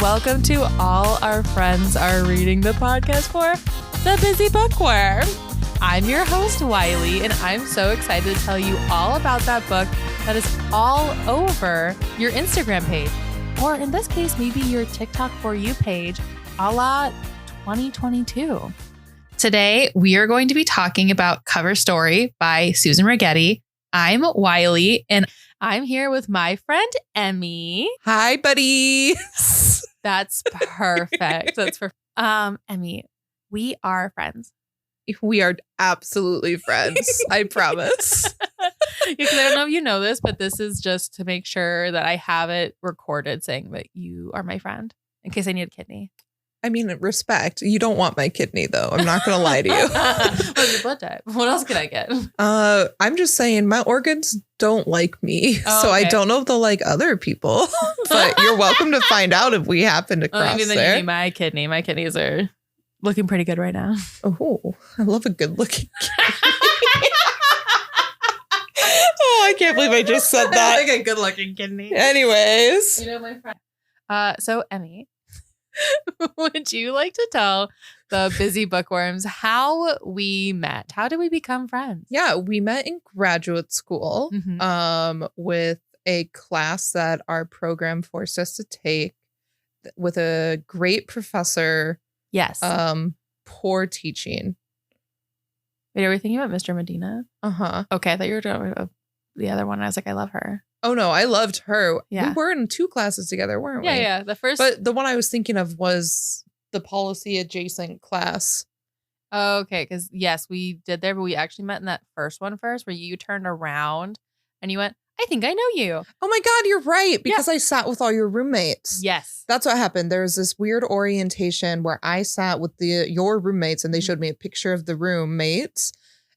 welcome to All Our Friends Are Reading, the podcast for The Busy Bookworm. I'm your host, Wiley, and I'm so excited to tell you all about that book that is all over your Instagram page, or in this case, maybe your TikTok For You page, a la 2022. Today, we are going to be talking about Cover Story by Susan Rigetti. I'm Wiley, and I'm here with my friend, Emmy. Hi, buddies. That's perfect. That's for Emmy, we are friends. We are absolutely friends. I promise. Because I don't know if you know this, but this is just to make sure that I have it recorded saying that you are my friend in case I need a kidney. I mean, respect. You don't want my kidney, though. I'm not going to lie to you. What's your blood type? What else can I get? I'm just saying my organs don't like me. Oh, so okay. I don't know if they'll like other people. But you're welcome to find out if we happen to cross maybe then there. you need my kidney. My kidneys are looking pretty good right now. Oh, I love a good looking kidney. Oh, I can't believe I just said that. Like a good looking kidney. Anyways. You know my friend. So Emmy, would you like to tell the busy bookworms how we met? How did we become friends? Yeah, we met in graduate school with a class that our program forced us to take with a great professor. Yes. Poor teaching. Wait, are we thinking about Mr. Medina? Uh-huh. Okay, I thought you were talking about the other one. I was like, I love her. Oh, no, I loved her. Yeah. We were in 2 classes together, weren't we? Yeah. The first. But the one I was thinking of was the policy adjacent class. Okay, because yes, we did there, but we actually met in that first one first where you turned around and you went, I think I know you. Oh my God, you're right. Because I sat with all your roommates. Yes. That's what happened. There was this weird orientation where I sat with your roommates and they showed me a picture of the roommates.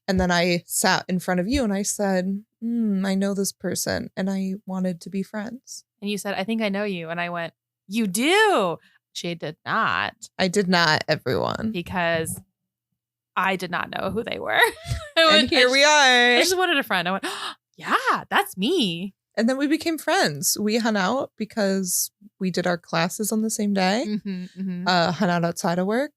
And then I sat in front of you and I said, I know this person and I wanted to be friends. And you said, I think I know you. And I went, you do. She did not. I did not, everyone. Because I did not know who they were. And here we are. I just wanted a friend. I went, oh, yeah, that's me. And then we became friends. We hung out because we did our classes on the same day. Hung out outside of work.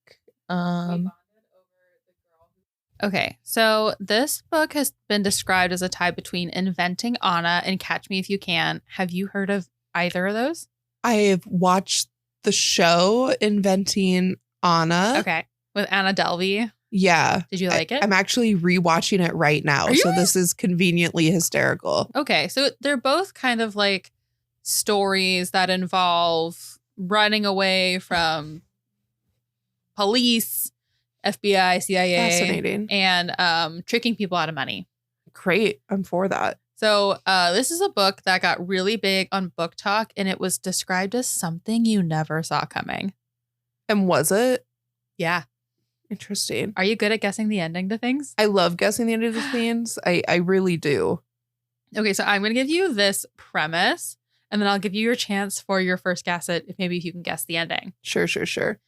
Okay, so this book has been described as a tie between Inventing Anna and Catch Me If You Can. Have you heard of either of those? I've watched the show Inventing Anna. Okay, with Anna Delvey. Yeah. Did you like it? I'm actually rewatching it right now. So this is conveniently hysterical. Okay, so they're both kind of like stories that involve running away from police, FBI, CIA. Fascinating. And tricking people out of money. Great. I'm for that. So this is a book that got really big on Book Talk, and it was described as something you never saw coming. And was it? Yeah. Interesting. Are you good at guessing the ending to things? I love guessing the ending to things. I really do. Okay, so I'm going to give you this premise, and then I'll give you your chance for your first guess at if you can guess the ending. Sure.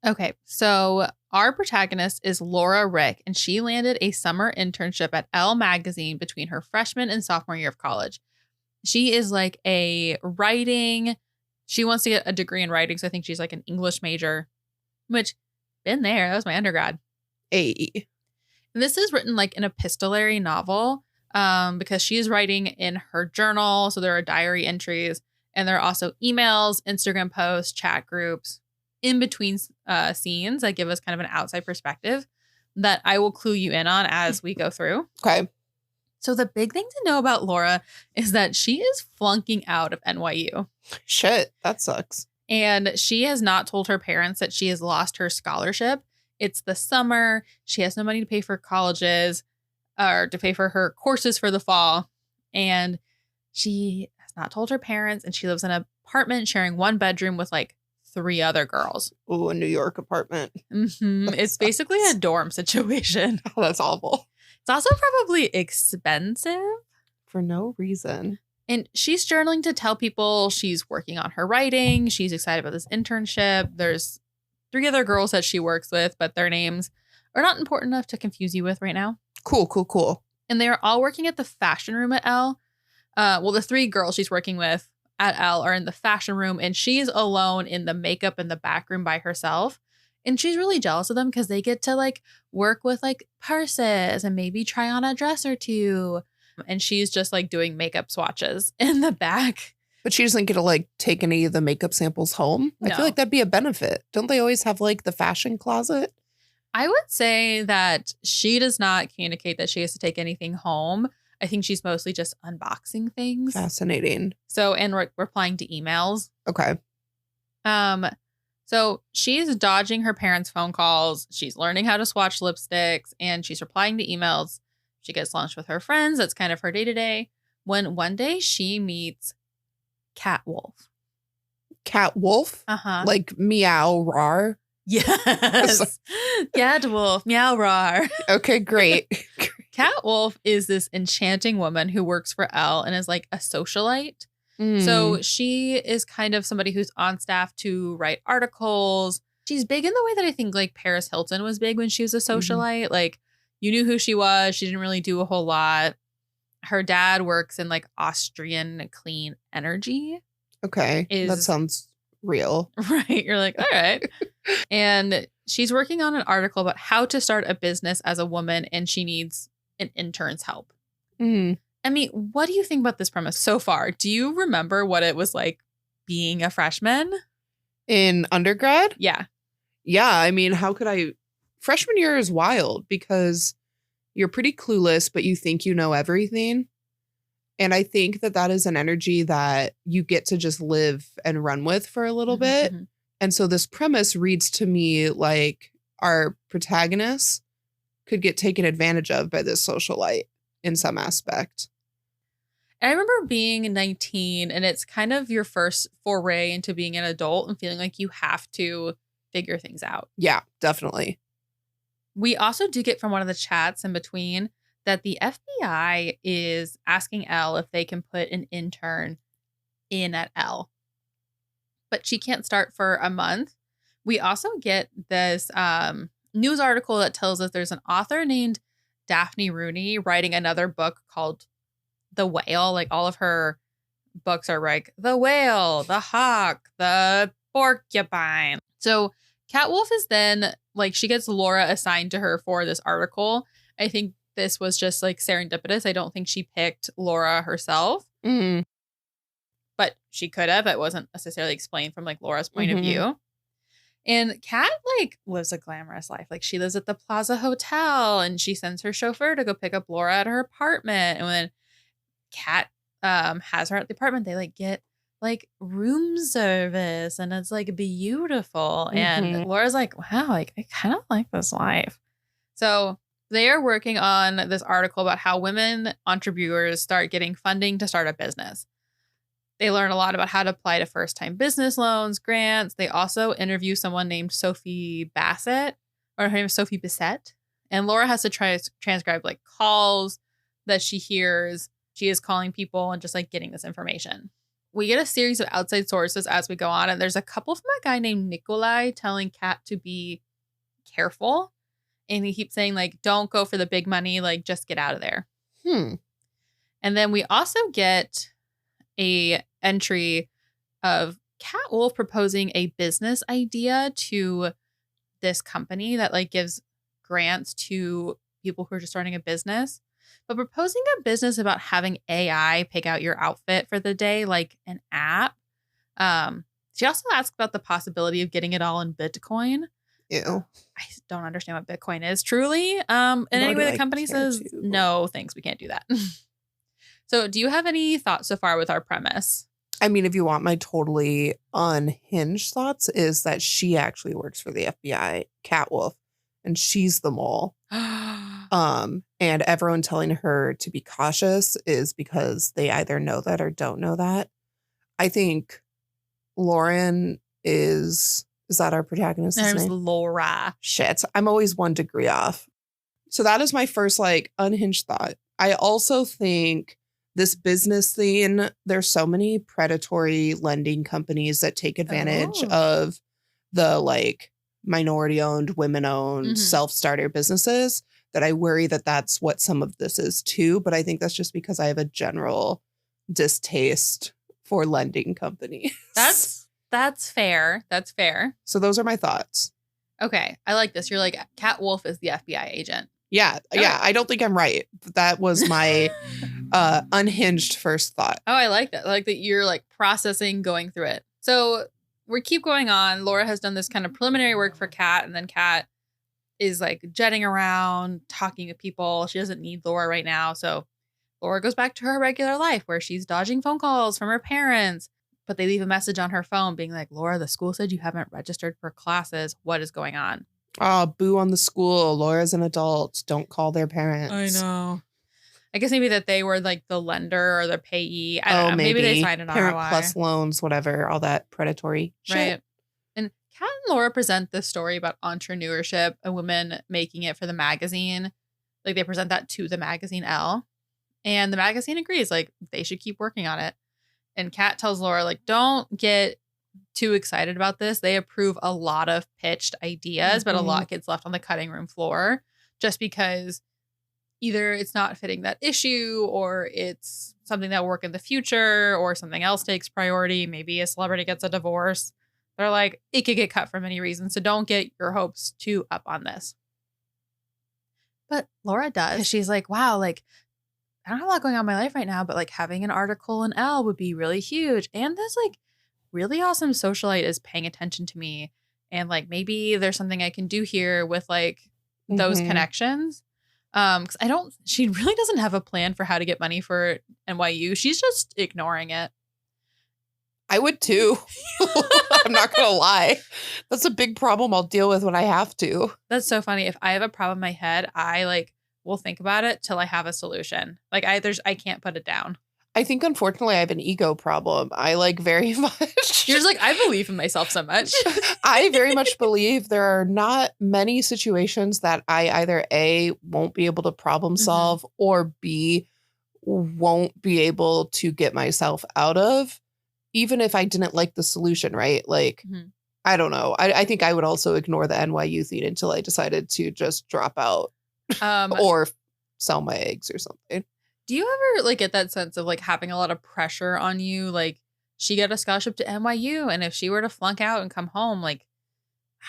Okay, so our protagonist is Laura Rick, and she landed a summer internship at Elle magazine between her freshman and sophomore year of college. She is like she wants to get a degree in writing, so I think she's like an English major, which, been there, that was my undergrad. And this is written like an epistolary novel because she's writing in her journal, so there are diary entries, and there are also emails, Instagram posts, chat groups, in between scenes that give us kind of an outside perspective that I will clue you in on as we go through. Okay. So the big thing to know about Laura is that she is flunking out of NYU. Shit, that sucks. And she has not told her parents that she has lost her scholarship. It's the summer. She has no money to pay for colleges or to pay for her courses for the fall. And she has not told her parents. And she lives in an apartment sharing 1 bedroom with like 3 other girls. Oh, a New York apartment. It's basically a dorm situation. Oh, that's awful. It's also probably expensive. For no reason. And she's journaling to tell people she's working on her writing. She's excited about this internship. There's 3 other girls that she works with, but their names are not important enough to confuse you with right now. Cool. And they are all working at the fashion room at Elle. Well, the 3 girls she's working with at Elle are in the fashion room, and she's alone in the makeup in the back room by herself. And she's really jealous of them because they get to like work with like purses and maybe try on a dress or two. And she's just like doing makeup swatches in the back. But she doesn't get to like take any of the makeup samples home. I No. feel like that'd be a benefit. Don't they always have like the fashion closet? I would say that she does not communicate that she has to take anything home. I think she's mostly just unboxing things. Fascinating. So, and replying to emails. Okay. So she's dodging her parents' phone calls. She's learning how to swatch lipsticks, and she's replying to emails. She gets lunch with her friends. That's kind of her day to day. When one day she meets Cat Wolf. Cat Wolf? Uh-huh. Like meow rar. Yes. Cat Wolf. Meow rar. Okay, great. Cat Wolf is this enchanting woman who works for Elle and is like a socialite. So she is kind of somebody who's on staff to write articles. She's big in the way that I think like Paris Hilton was big when she was a socialite. Like you knew who she was. She didn't really do a whole lot. Her dad works in like Austrian clean energy. Okay. That sounds real. Right. You're like, all right. And she's working on an article about how to start a business as a woman, and she needs an intern's help. Emmy, what do you think about this premise so far? Do you remember what it was like being a freshman? In undergrad? Yeah. Yeah. I mean, how could I? Freshman year is wild because you're pretty clueless, but you think you know everything. And I think that that is an energy that you get to just live and run with for a little bit. And so this premise reads to me like our protagonist could get taken advantage of by this socialite in some aspect. I remember being 19, and it's kind of your first foray into being an adult and feeling like you have to figure things out. Yeah, definitely. We also do get from one of the chats in between that the FBI is asking Elle if they can put an intern in at Elle, but she can't start for a month. We also get this news article that tells us there's an author named Daphne Rooney writing another book called The Whale. Like all of her books are like The Whale, The Hawk, The Porcupine. So Cat Wolf is then like, she gets Laura assigned to her for this article. I think this was just like serendipitous. I don't think she picked Laura herself, but she could have. It wasn't necessarily explained from like Laura's point of view. And Kat like lives a glamorous life. Like she lives at the Plaza Hotel, and she sends her chauffeur to go pick up Laura at her apartment. And when Kat has her at the apartment, they like get like room service, and it's like beautiful. And Laura's like, wow, like I kind of like this life. So they are working on this article about how women entrepreneurs start getting funding to start a business. They learn a lot about how to apply to first-time business loans, grants. They also interview someone named Sophie Bassett, or her name is Sophie Bissett. And Laura has to try to transcribe like calls that she hears. She is calling people and just like getting this information. We get a series of outside sources as we go on. And there's a couple from a guy named Nikolai telling Kat to be careful. And he keeps saying like, don't go for the big money. Like just get out of there. And then we also get a entry of Cat Wolf proposing a business idea to this company that like gives grants to people who are just starting a business, but proposing a business about having AI pick out your outfit for the day, like an app. She also asked about the possibility of getting it all in Bitcoin. Ew. I don't understand what Bitcoin is truly. And anyway, the company says, no, thanks, we can't do that. So do you have any thoughts so far with our premise? I mean, if you want my totally unhinged thoughts, is that she actually works for the FBI, Cat Wolf, and she's the mole. And everyone telling her to be cautious is because they either know that or don't know that. I think Lauren is that our protagonist's name? There's Laura. Shit, I'm always 1 degree off. So that is my first like unhinged thought. I also think this business thing, there's so many predatory lending companies that take advantage of the like minority owned, women owned, self-starter businesses that I worry that that's what some of this is too. But I think that's just because I have a general distaste for lending companies. That's fair. That's fair. So those are my thoughts. Okay. I like this. You're like, Kat Wolf is the FBI agent. Yeah. Okay. Yeah. I don't think I'm right. That was my unhinged first thought. Oh, I like that. I like that you're like processing, going through it. So we keep going on. Laura has done this kind of preliminary work for Kat, and then Kat is like jetting around, talking to people. She doesn't need Laura right now. So Laura goes back to her regular life where she's dodging phone calls from her parents. But they leave a message on her phone being like, Laura, the school said you haven't registered for classes. What is going on? Oh, boo on the school. Laura's an adult. Don't call their parents. I know. I guess maybe that they were like the lender or the payee. I don't know. Maybe they signed an Parent ROI. plus loans, whatever, all that predatory shit. Right. And Kat and Laura present this story about entrepreneurship and women making it for the magazine. Like they present that to the magazine Elle. And the magazine agrees, like they should keep working on it. And Kat tells Laura, like, don't get too excited about this. They approve a lot of pitched ideas, but a lot gets left on the cutting room floor just because either it's not fitting that issue or it's something that will work in the future or something else takes priority. Maybe a celebrity gets a divorce. They're like, it could get cut for many reasons. So don't get your hopes too up on this. But Laura does. She's like, wow, like, I don't have a lot going on in my life right now, but like having an article in Elle would be really huge. And this like really awesome socialite is paying attention to me. And like maybe there's something I can do here with like those connections. Because she really doesn't have a plan for how to get money for NYU. She's just ignoring it. I would too. I'm not going to lie. That's a big problem I'll deal with when I have to. That's so funny. If I have a problem in my head, I like will think about it till I have a solution. Like I can't put it down. I think unfortunately I have an ego problem. I like very much. You're just like, I believe in myself so much. I very much believe there are not many situations that I either A, won't be able to problem solve or B, won't be able to get myself out of, even if I didn't like the solution, right? Like, I don't know. I think I would also ignore the NYU thing until I decided to just drop out. Or sell my eggs or something. Do you ever like get that sense of like having a lot of pressure on you? Like she got a scholarship to NYU, and if she were to flunk out and come home, like,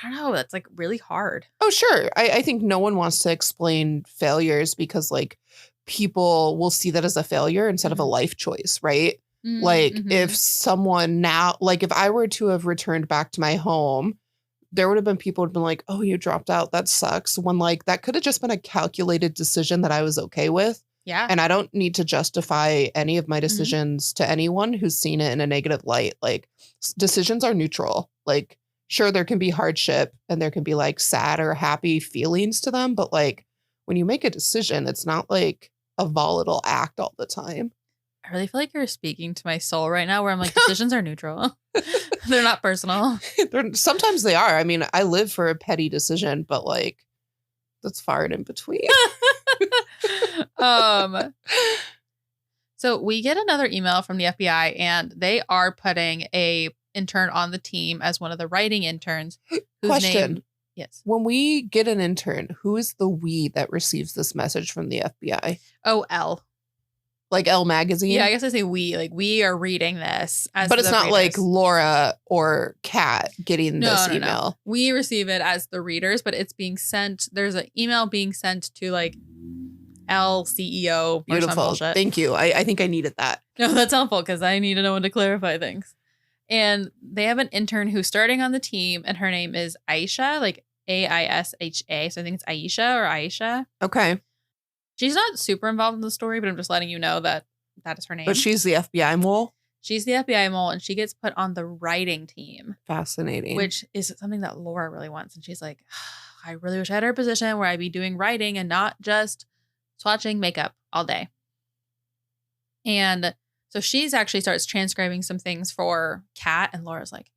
I don't know, that's like really hard. Oh, sure. I think no one wants to explain failures because like people will see that as a failure instead of a life choice, right? Like if someone now, like if I were to have returned back to my home, there would have been people who would have been like, oh, you dropped out. That sucks. When like that could have just been a calculated decision that I was okay with. Yeah. And I don't need to justify any of my decisions to anyone who's seen it in a negative light. Like decisions are neutral. Like, sure, there can be hardship and there can be like sad or happy feelings to them. But like when you make a decision, it's not like a volatile act all the time. I really feel like you're speaking to my soul right now where I'm like, decisions are neutral. They're not personal. Sometimes they are. I mean, I live for a petty decision, but like that's far and in between. So we get another email from the FBI and they are putting a intern on the team as one of the writing interns. Question. Yes. When we get an intern, who is the we that receives this message from the FBI? Oh, Elle. Like Elle magazine? Yeah, I guess I say we. Like we are reading this. But it's not readers. like Laura or Kat getting this email. No. We receive it as the readers, but it's being sent. There's an email being sent to like Elle CEO. Beautiful. Or some bullshit. Thank you. I think I needed that. No, that's helpful because I need to know when to clarify things. And they have an intern who's starting on the team, and her name is Aisha, like Aisha. So I think it's Aisha or Aisha. Okay. She's not super involved in the story, but I'm just letting you know that that is her name. But she's the FBI mole? She's the FBI mole, and she gets put on the writing team. Fascinating. Which is something that Laura really wants. And she's like, I really wish I had her position where I'd be doing writing and not just swatching makeup all day. And so she's actually starts transcribing some things for Kat, and Laura's like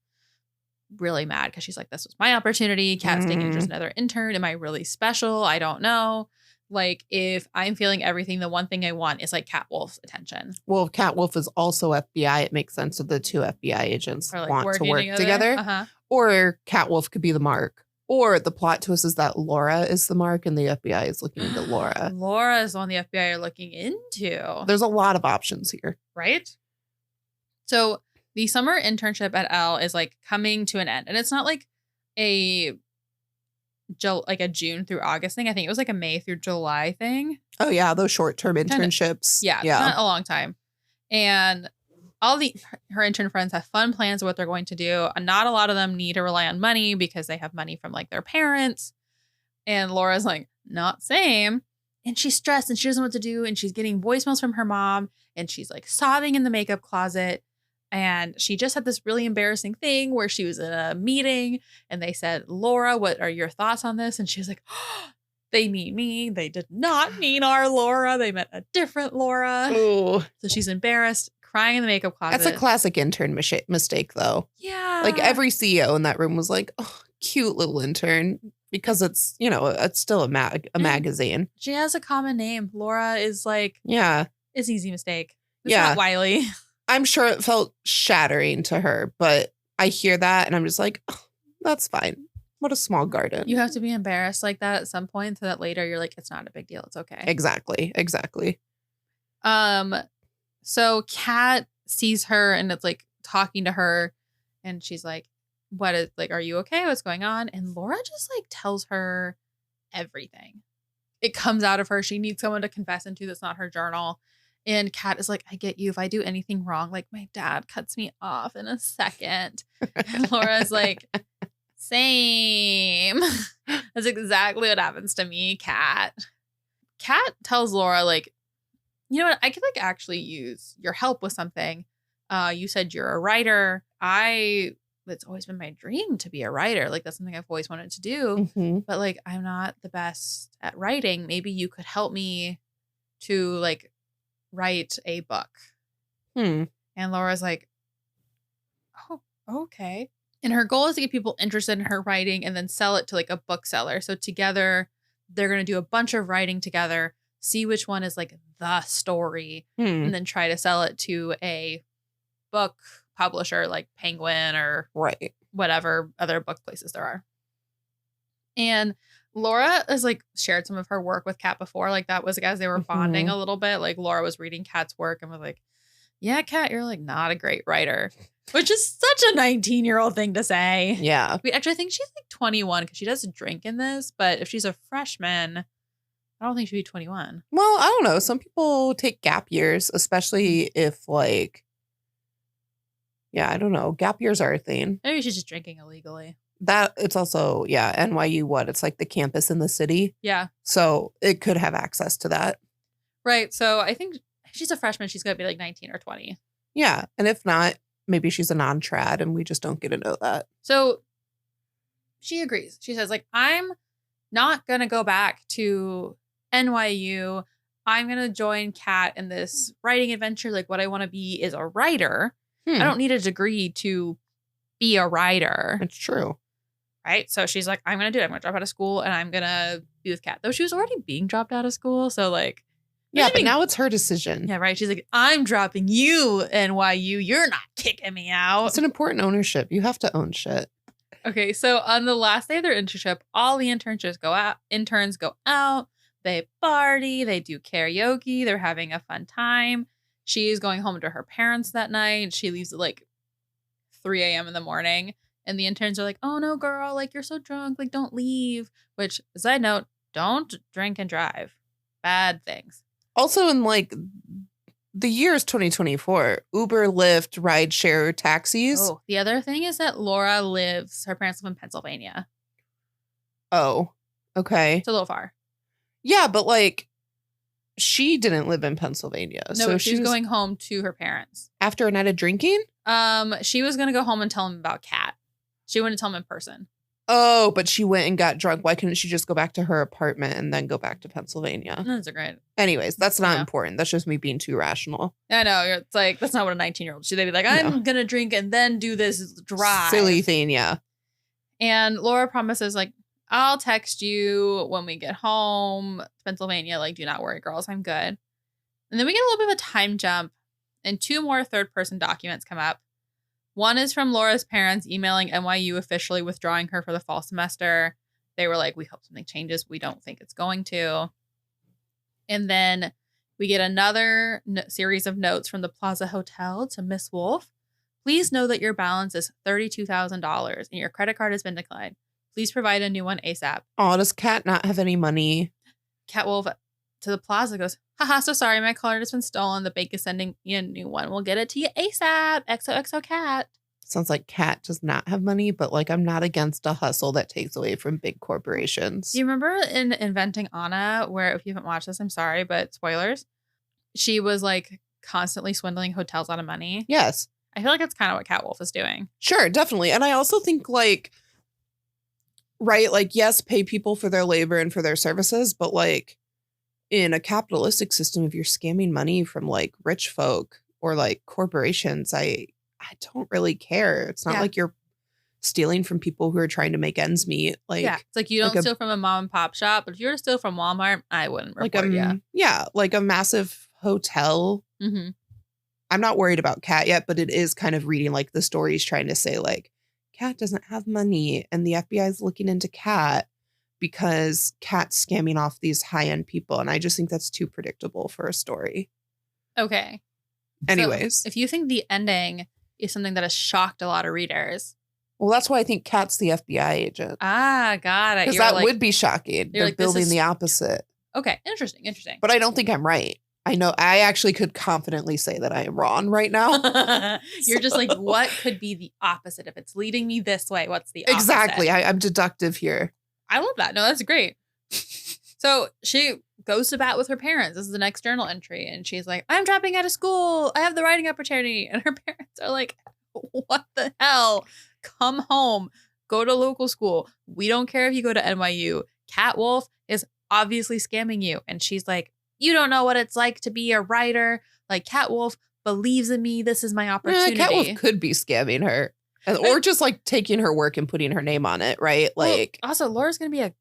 really mad because she's like, this was my opportunity. Kat's taking interest in another intern. Am I really special? I don't know. Like, if I'm feeling everything, the one thing I want is like Kat Wolf's attention. Well, if Kat Wolf is also FBI, it makes sense that the two FBI agents Like want to work together. Or Kat Wolf could be the mark. Or the plot twist is that Laura is the mark and the FBI is looking into Laura. Laura is the one the FBI are looking into. There's a lot of options here. Right? So the summer internship at L is like coming to an end. And it's not like a June through August thing. I think it was like a May through July thing. Oh, yeah. Those short-term internships. Yeah. Not a long time. And her intern friends have fun plans of what they're going to do. And not a lot of them need to rely on money because they have money from like their parents. And Laura's like, not same. And she's stressed and she doesn't know what to do. And she's getting voicemails from her mom. And she's like sobbing in the makeup closet. And she just had this really embarrassing thing where she was in a meeting and they said, Laura, what are your thoughts on this? And she was like, oh, they mean me. They did not mean our Laura. They meant a different Laura. Ooh. So she's embarrassed, crying in the makeup closet. That's a classic intern mistake, though. Yeah. Like every CEO in that room was like, oh, cute little intern. Because it's, it's still a magazine. She has a common name. Laura is like, yeah, it's an easy mistake. It's not Wiley. I'm sure it felt shattering to her, but I hear that and I'm just like, oh, that's fine. What a small garden. You have to be embarrassed like that at some point so that later you're like, it's not a big deal. It's okay. Exactly. So Kat sees her and it's like talking to her and she's like, what is like, are you okay? What's going on? And Laura just like tells her everything. It comes out of her. She needs someone to confess into that's not her journal. And Kat is like, I get you. If I do anything wrong, like my dad cuts me off in a second. And Laura's like, same. That's exactly what happens to me, Kat. Kat tells Laura, like, you know what? I could like actually use your help with something. You said you're a writer. It's always been my dream to be a writer. Like that's something I've always wanted to do. Mm-hmm. But like I'm not the best at writing. Maybe you could help me to like write a book. And Laura's like, oh, okay. And her goal is to get people interested in her writing and then sell it to like a bookseller. So together they're going to do a bunch of writing together, see which one is like the story, and then try to sell it to a book publisher like Penguin or whatever other book places there are. And Laura has like shared some of her work with Kat before. Like that was like as they were bonding a little bit. Like Laura was reading Kat's work and was like, yeah, Kat, you're like not a great writer. Which is such a 19-year-old thing to say. Yeah. Actually, I think she's like 21 because she does drink in this. But if she's a freshman, I don't think she'd be 21. Well, I don't know. Some people take gap years, especially if like, yeah, I don't know. Gap years are a thing. Maybe she's just drinking illegally. That it's also, NYU what? It's like the campus in the city. Yeah. So it could have access to that. Right. So I think if she's a freshman, she's going to be like 19 or 20. Yeah. And if not, maybe she's a non-trad and we just don't get to know that. So she agrees. She says, like, I'm not going to go back to NYU. I'm going to join Kat in this writing adventure. Like, what I want to be is a writer. I don't need a degree to be a writer. It's true. Right. So she's like, I'm going to do it. I'm going to drop out of school and I'm going to be with Kat. Though she was already being dropped out of school. So like. Yeah, but now it's her decision. Yeah, right. She's like, I'm dropping you, NYU. You're not kicking me out. It's an important ownership. You have to own shit. Okay, so on the last day of their internship, all the interns go out. They party. They do karaoke. They're having a fun time. She is going home to her parents that night. She leaves at like 3 a.m. in the morning. And the interns are like, oh, no, girl. Like, you're so drunk. Like, don't leave. Which, side note, don't drink and drive. Bad things. Also, in like the year is 2024, Uber, Lyft, rideshare, taxis. Oh, the other thing is that Laura her parents live in Pennsylvania. Oh, okay. It's a little far. Yeah, but like she didn't live in Pennsylvania. No, so she was going home to her parents. After a night of drinking? She was going to go home and tell him about Kat. She wouldn't tell him in person. Oh, but she went and got drunk. Why couldn't she just go back to her apartment and then go back to Pennsylvania? That's great. Anyways, that's not important. That's just me being too rational. I know. It's like, that's not what a 19-year-old should. They'd be like, I'm going to drink and then do this drive. Silly thing, yeah. And Laura promises, like, I'll text you when we get home to Pennsylvania. Like, do not worry, girls. I'm good. And then we get a little bit of a time jump and 2 more third-person documents come up. One is from Laura's parents emailing NYU officially withdrawing her for the fall semester. They were like, we hope something changes. We don't think it's going to. And then we get another series of notes from the Plaza Hotel to Miss Wolf. Please know that your balance is $32,000 and your credit card has been declined. Please provide a new one ASAP. Oh, does Kat not have any money? Catwolf to the plaza goes, haha, so sorry, my card has been stolen. The bank is sending me a new one. We'll get it to you ASAP. XOXO Cat. Sounds like Kat does not have money, but like I'm not against a hustle that takes away from big corporations. Do you remember in Inventing Anna, where if you haven't watched this, I'm sorry, but spoilers, she was like constantly swindling hotels out of money? Yes. I feel like that's kind of what Catwolf is doing. Sure, definitely. And I also think like, right, like, yes, pay people for their labor and for their services, but like in a capitalistic system, if you're scamming money from like rich folk or like corporations, I don't really care. It's not like you're stealing from people who are trying to make ends meet. Like, yeah, it's like you don't steal from a mom and pop shop, but if you were to steal from Walmart, I wouldn't report you. Yeah, like a massive hotel. Mm-hmm. I'm not worried about Kat yet, but it is kind of reading like the stories trying to say like Kat doesn't have money and the FBI is looking into Kat because Kat's scamming off these high-end people. And I just think that's too predictable for a story. Okay. Anyways. So if you think the ending is something that has shocked a lot of readers. Well, that's why I think Kat's the FBI agent. Ah, got it. Because that would be shocking. They're like, building the opposite. Okay. Interesting. But I don't think I'm right. I know I actually could confidently say that I am wrong right now. You're just like, what could be the opposite? If it's leading me this way, what's the opposite? Exactly. I'm deductive here. I love that. No, that's great. So she goes to bat with her parents. This is the next journal entry. And she's like, I'm dropping out of school. I have the writing opportunity. And her parents are like, what the hell? Come home. Go to local school. We don't care if you go to NYU. Catwolf is obviously scamming you. And she's like, you don't know what it's like to be a writer. Like, Catwolf believes in me. This is my opportunity. Catwolf could be scamming her. Or just like taking her work and putting her name on it, right? Like, well, also Laura's gonna be a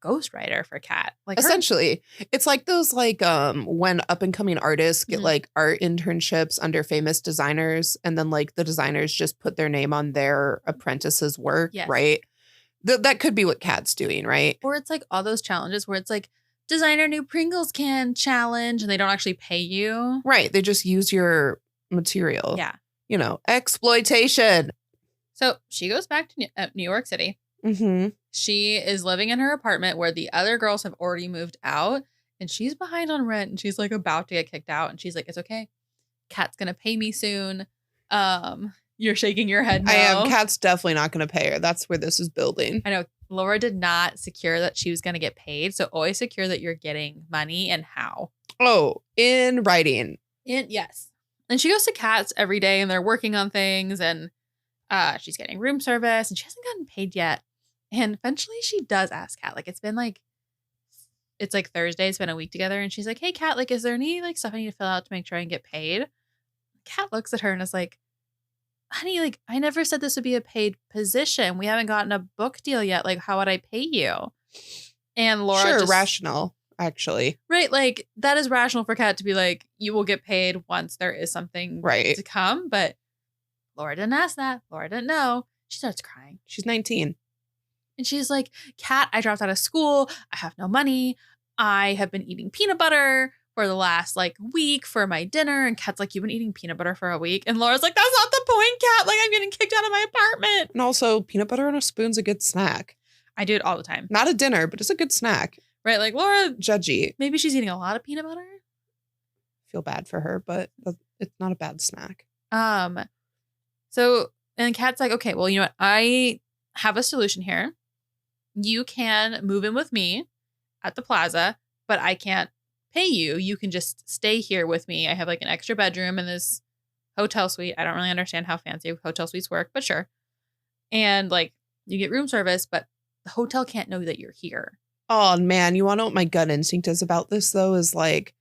ghostwriter for Kat. Like, essentially, it's like those like when up and coming artists get like art internships under famous designers, and then like the designers just put their name on their apprentice's work, right? That could be what Kat's doing, right? Or it's like all those challenges where it's like designer new Pringles can challenge, and they don't actually pay you, right? They just use your material, you know, exploitation. So she goes back to New York City. Mm-hmm. She is living in her apartment where the other girls have already moved out. And she's behind on rent. And she's like about to get kicked out. And she's like, it's okay. Kat's going to pay me soon. You're shaking your head no. I am. Kat's definitely not going to pay her. That's where this is building. I know. Laura did not secure that she was going to get paid. So always secure that you're getting money and how. Oh, in writing. Yes. And she goes to Kat's every day and they're working on things. And she's getting room service and she hasn't gotten paid yet. And eventually she does ask Kat, like, it's like Thursday, it's been a week together. And she's like, hey, Kat, like, is there any like stuff I need to fill out to make sure I can get paid? Kat looks at her and is like, honey, like, I never said this would be a paid position. We haven't gotten a book deal yet. Like, how would I pay you? And Laura rational, actually. Right. Like, that is rational for Kat to be like, you will get paid once there is something to come. But Laura didn't ask that. Laura didn't know. She starts crying. She's 19. And she's like, Kat, I dropped out of school. I have no money. I have been eating peanut butter for the last like week for my dinner. And Kat's like, you've been eating peanut butter for a week. And Laura's like, that's not the point, Kat. Like, I'm getting kicked out of my apartment. And also, peanut butter on a spoon's a good snack. I do it all the time. Not a dinner, but it's a good snack. Right. Like, Laura. Judgy. Maybe she's eating a lot of peanut butter. Feel bad for her, but it's not a bad snack. So, and Kat's like, okay, well, you know what? I have a solution here. You can move in with me at the plaza, but I can't pay you. You can just stay here with me. I have like an extra bedroom in this hotel suite. I don't really understand how fancy hotel suites work, but sure. And like, you get room service, but the hotel can't know that you're here. Oh, man. You want to know what my gut instinct is about this, though, is like,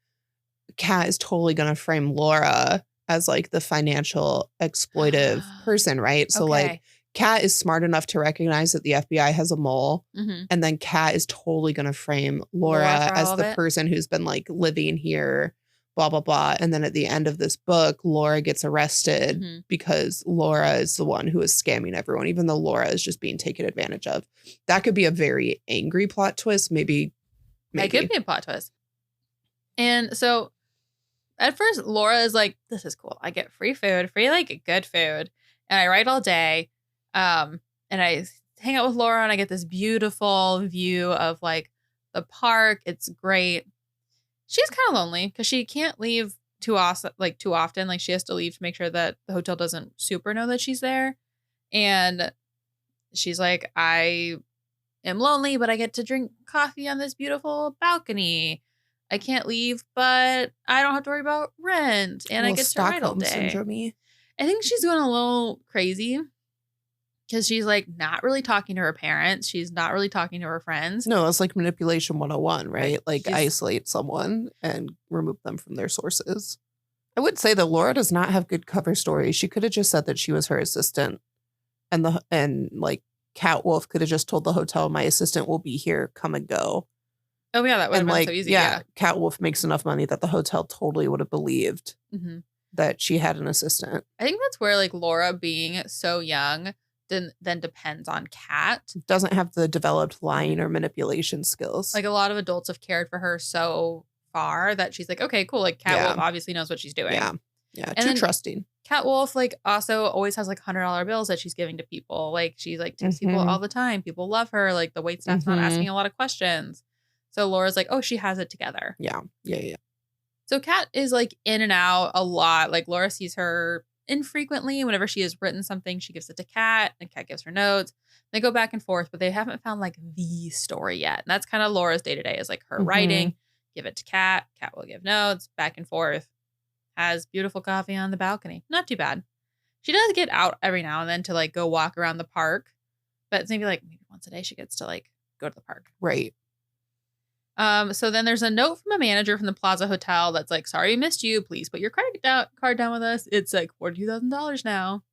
Kat is totally going to frame Laura as like the financial exploitive person, right? So like Kat is smart enough to recognize that the FBI has a mole. Mm-hmm. And then Kat is totally going to frame Laura as the person who's been like living here, blah, blah, blah. And then at the end of this book, Laura gets arrested because Laura is the one who is scamming everyone, even though Laura is just being taken advantage of. That could be a very angry plot twist. Maybe. It could be a plot twist. And so at first, Laura is like, this is cool. I get free food, free, like, good food. and I write all day. And I hang out with Laura, and I get this beautiful view of like the park. It's great. She's kind of lonely because she can't leave too often. Like she has to leave to make sure that the hotel doesn't super know that she's there. And she's like, I am lonely, but I get to drink coffee on this beautiful balcony. I can't leave, but I don't have to worry about rent, and I get to write all day. Syndrome-y. I think she's going a little crazy because she's like not really talking to her parents. She's not really talking to her friends. No, it's like manipulation 101, right? Right. Like She's- isolate someone and remove them from their sources. I would say that Laura does not have good cover stories. She could have just said that she was her assistant, and like Cat Wolf could have just told the hotel, my assistant will be here, come and go. Oh yeah, that would have And been like, so easy. yeah, Cat Wolf makes enough money that the hotel totally would have believed Mm-hmm. that she had an assistant. I think that's where like Laura being so young then depends on Cat. Doesn't have the developed lying or manipulation skills. Like a lot of adults have cared for her so far that she's like, okay, cool. Like Cat Yeah. Wolf obviously knows what she's doing. yeah, And too then- trusting. Cat Wolf like also always has like $100 bills that she's giving to people. Like she's like tips people Mhm. all the time. People love her. Like the waitstaff's not Mhm. asking a lot of questions. So Laura's like, oh, she has it together. Yeah. So Kat is like in and out a lot. Like Laura sees her infrequently. Whenever she has written something, she gives it to Kat, and Kat gives her notes. They go back and forth, but they haven't found like the story yet. And that's kind of Laura's day to day is like her Mhm. writing, give it to Kat. Kat will give notes back and forth. Has beautiful coffee on the balcony. Not too bad. She does get out every now and then to like go walk around the park, but it's maybe once a day she gets to like go to the park. Right. So then there's a note from a manager from the Plaza Hotel that's like, sorry, we missed you. Please put your credit card down with us. It's like $42,000 now.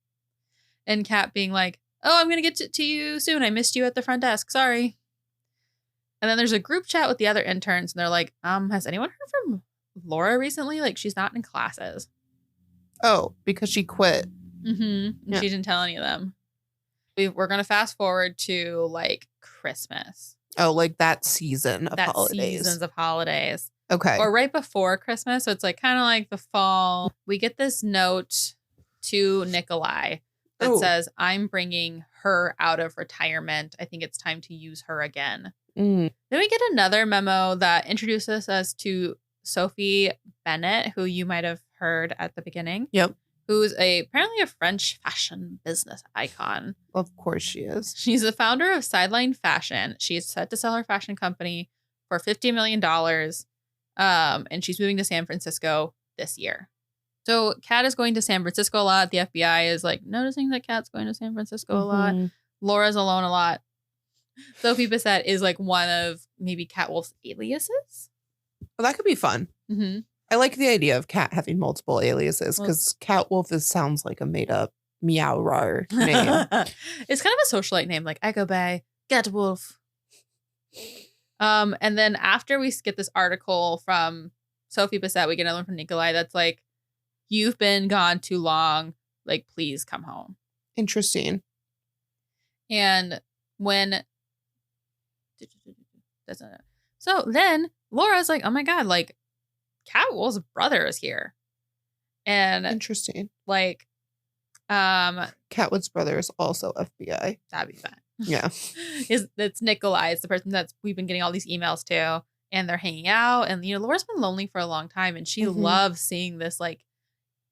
And Kat being like, oh, I'm going to get to you soon. I missed you at the front desk. Sorry. And then there's a group chat with the other interns, and they're like, has anyone heard from Laura recently? Like, she's not in classes. Oh, because she quit. Mm-hmm. Yeah. She didn't tell any of them. We're going to fast forward to like Christmas. Oh, like that season of That holidays. seasons of holidays. Okay. Or right before Christmas. So it's like kind of like the fall. We get this note to Nikolai that Oh. says, I'm bringing her out of retirement. I think it's time to use her again. Mm. Then we get another memo that introduces us to Sophie Bennett, who you might have heard at the beginning. Yep. Who's apparently a French fashion business icon. Of course she is. She's the founder of Sideline Fashion. She is set to sell her fashion company for $50 million. And she's moving to San Francisco this year. So Kat is going to San Francisco a lot. The FBI is like noticing that Kat's going to San Francisco a lot. Mhm. Laura's alone a lot. Sophie Bissett is like one of maybe Cat Wolf's aliases. Well, that could be fun. Mm-hmm. I like the idea of Cat having multiple aliases Well- because Cat Wolf sounds like a made up meow rar name. It's kind of a socialite name, like Echo Bay, Cat Wolf. And then after we get this article from Sophie Bissett, we get another one from Nikolai that's like, you've been gone too long. Like, please come home. Interesting. And when so then Laura's like, oh my God, like Cat Wolf's brother is here. And Interesting. like, Catwood's brother is also FBI. that'd be fun. Yeah. It's Nikolai. It's the person that's we've been getting all these emails to, and they're hanging out. And Laura's been lonely for a long time, and she Mhm. loves seeing this like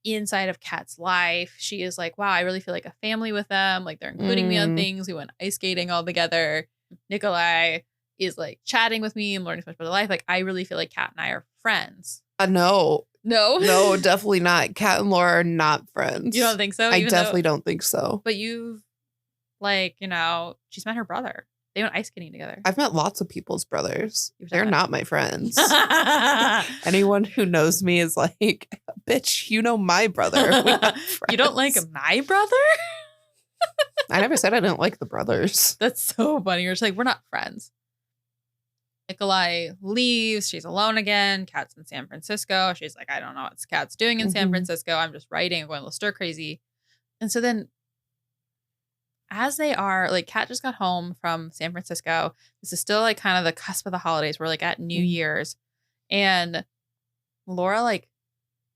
inside of Kat's life. She is like, wow, I really feel like a family with them. Like they're including me on Mm. things. We went ice skating all together. Nikolai is like chatting with me and learning so much about their life. Like I really feel like Kat and I are friends. No, No, definitely not. Cat and Laura are not friends. you don't think so? I Even definitely don't think so. But you've like she's met her brother. They went ice skating together. I've met lots of people's brothers. You've They're done not my friends. Anyone who knows me is like, bitch, you know my brother. We're not You don't like friends." my brother? I never said I didn't like the brothers. That's so funny. You're just like, we're not friends. Nikolai leaves. She's alone again. Kat's in San Francisco. She's like, I don't know what Kat's doing in San Mhm. Francisco. I'm just writing. I'm going a little stir crazy. And so then as they are, like Kat just got home from San Francisco. This is still like kind of the cusp of the holidays. We're like at New Mhm. Year's. And Laura like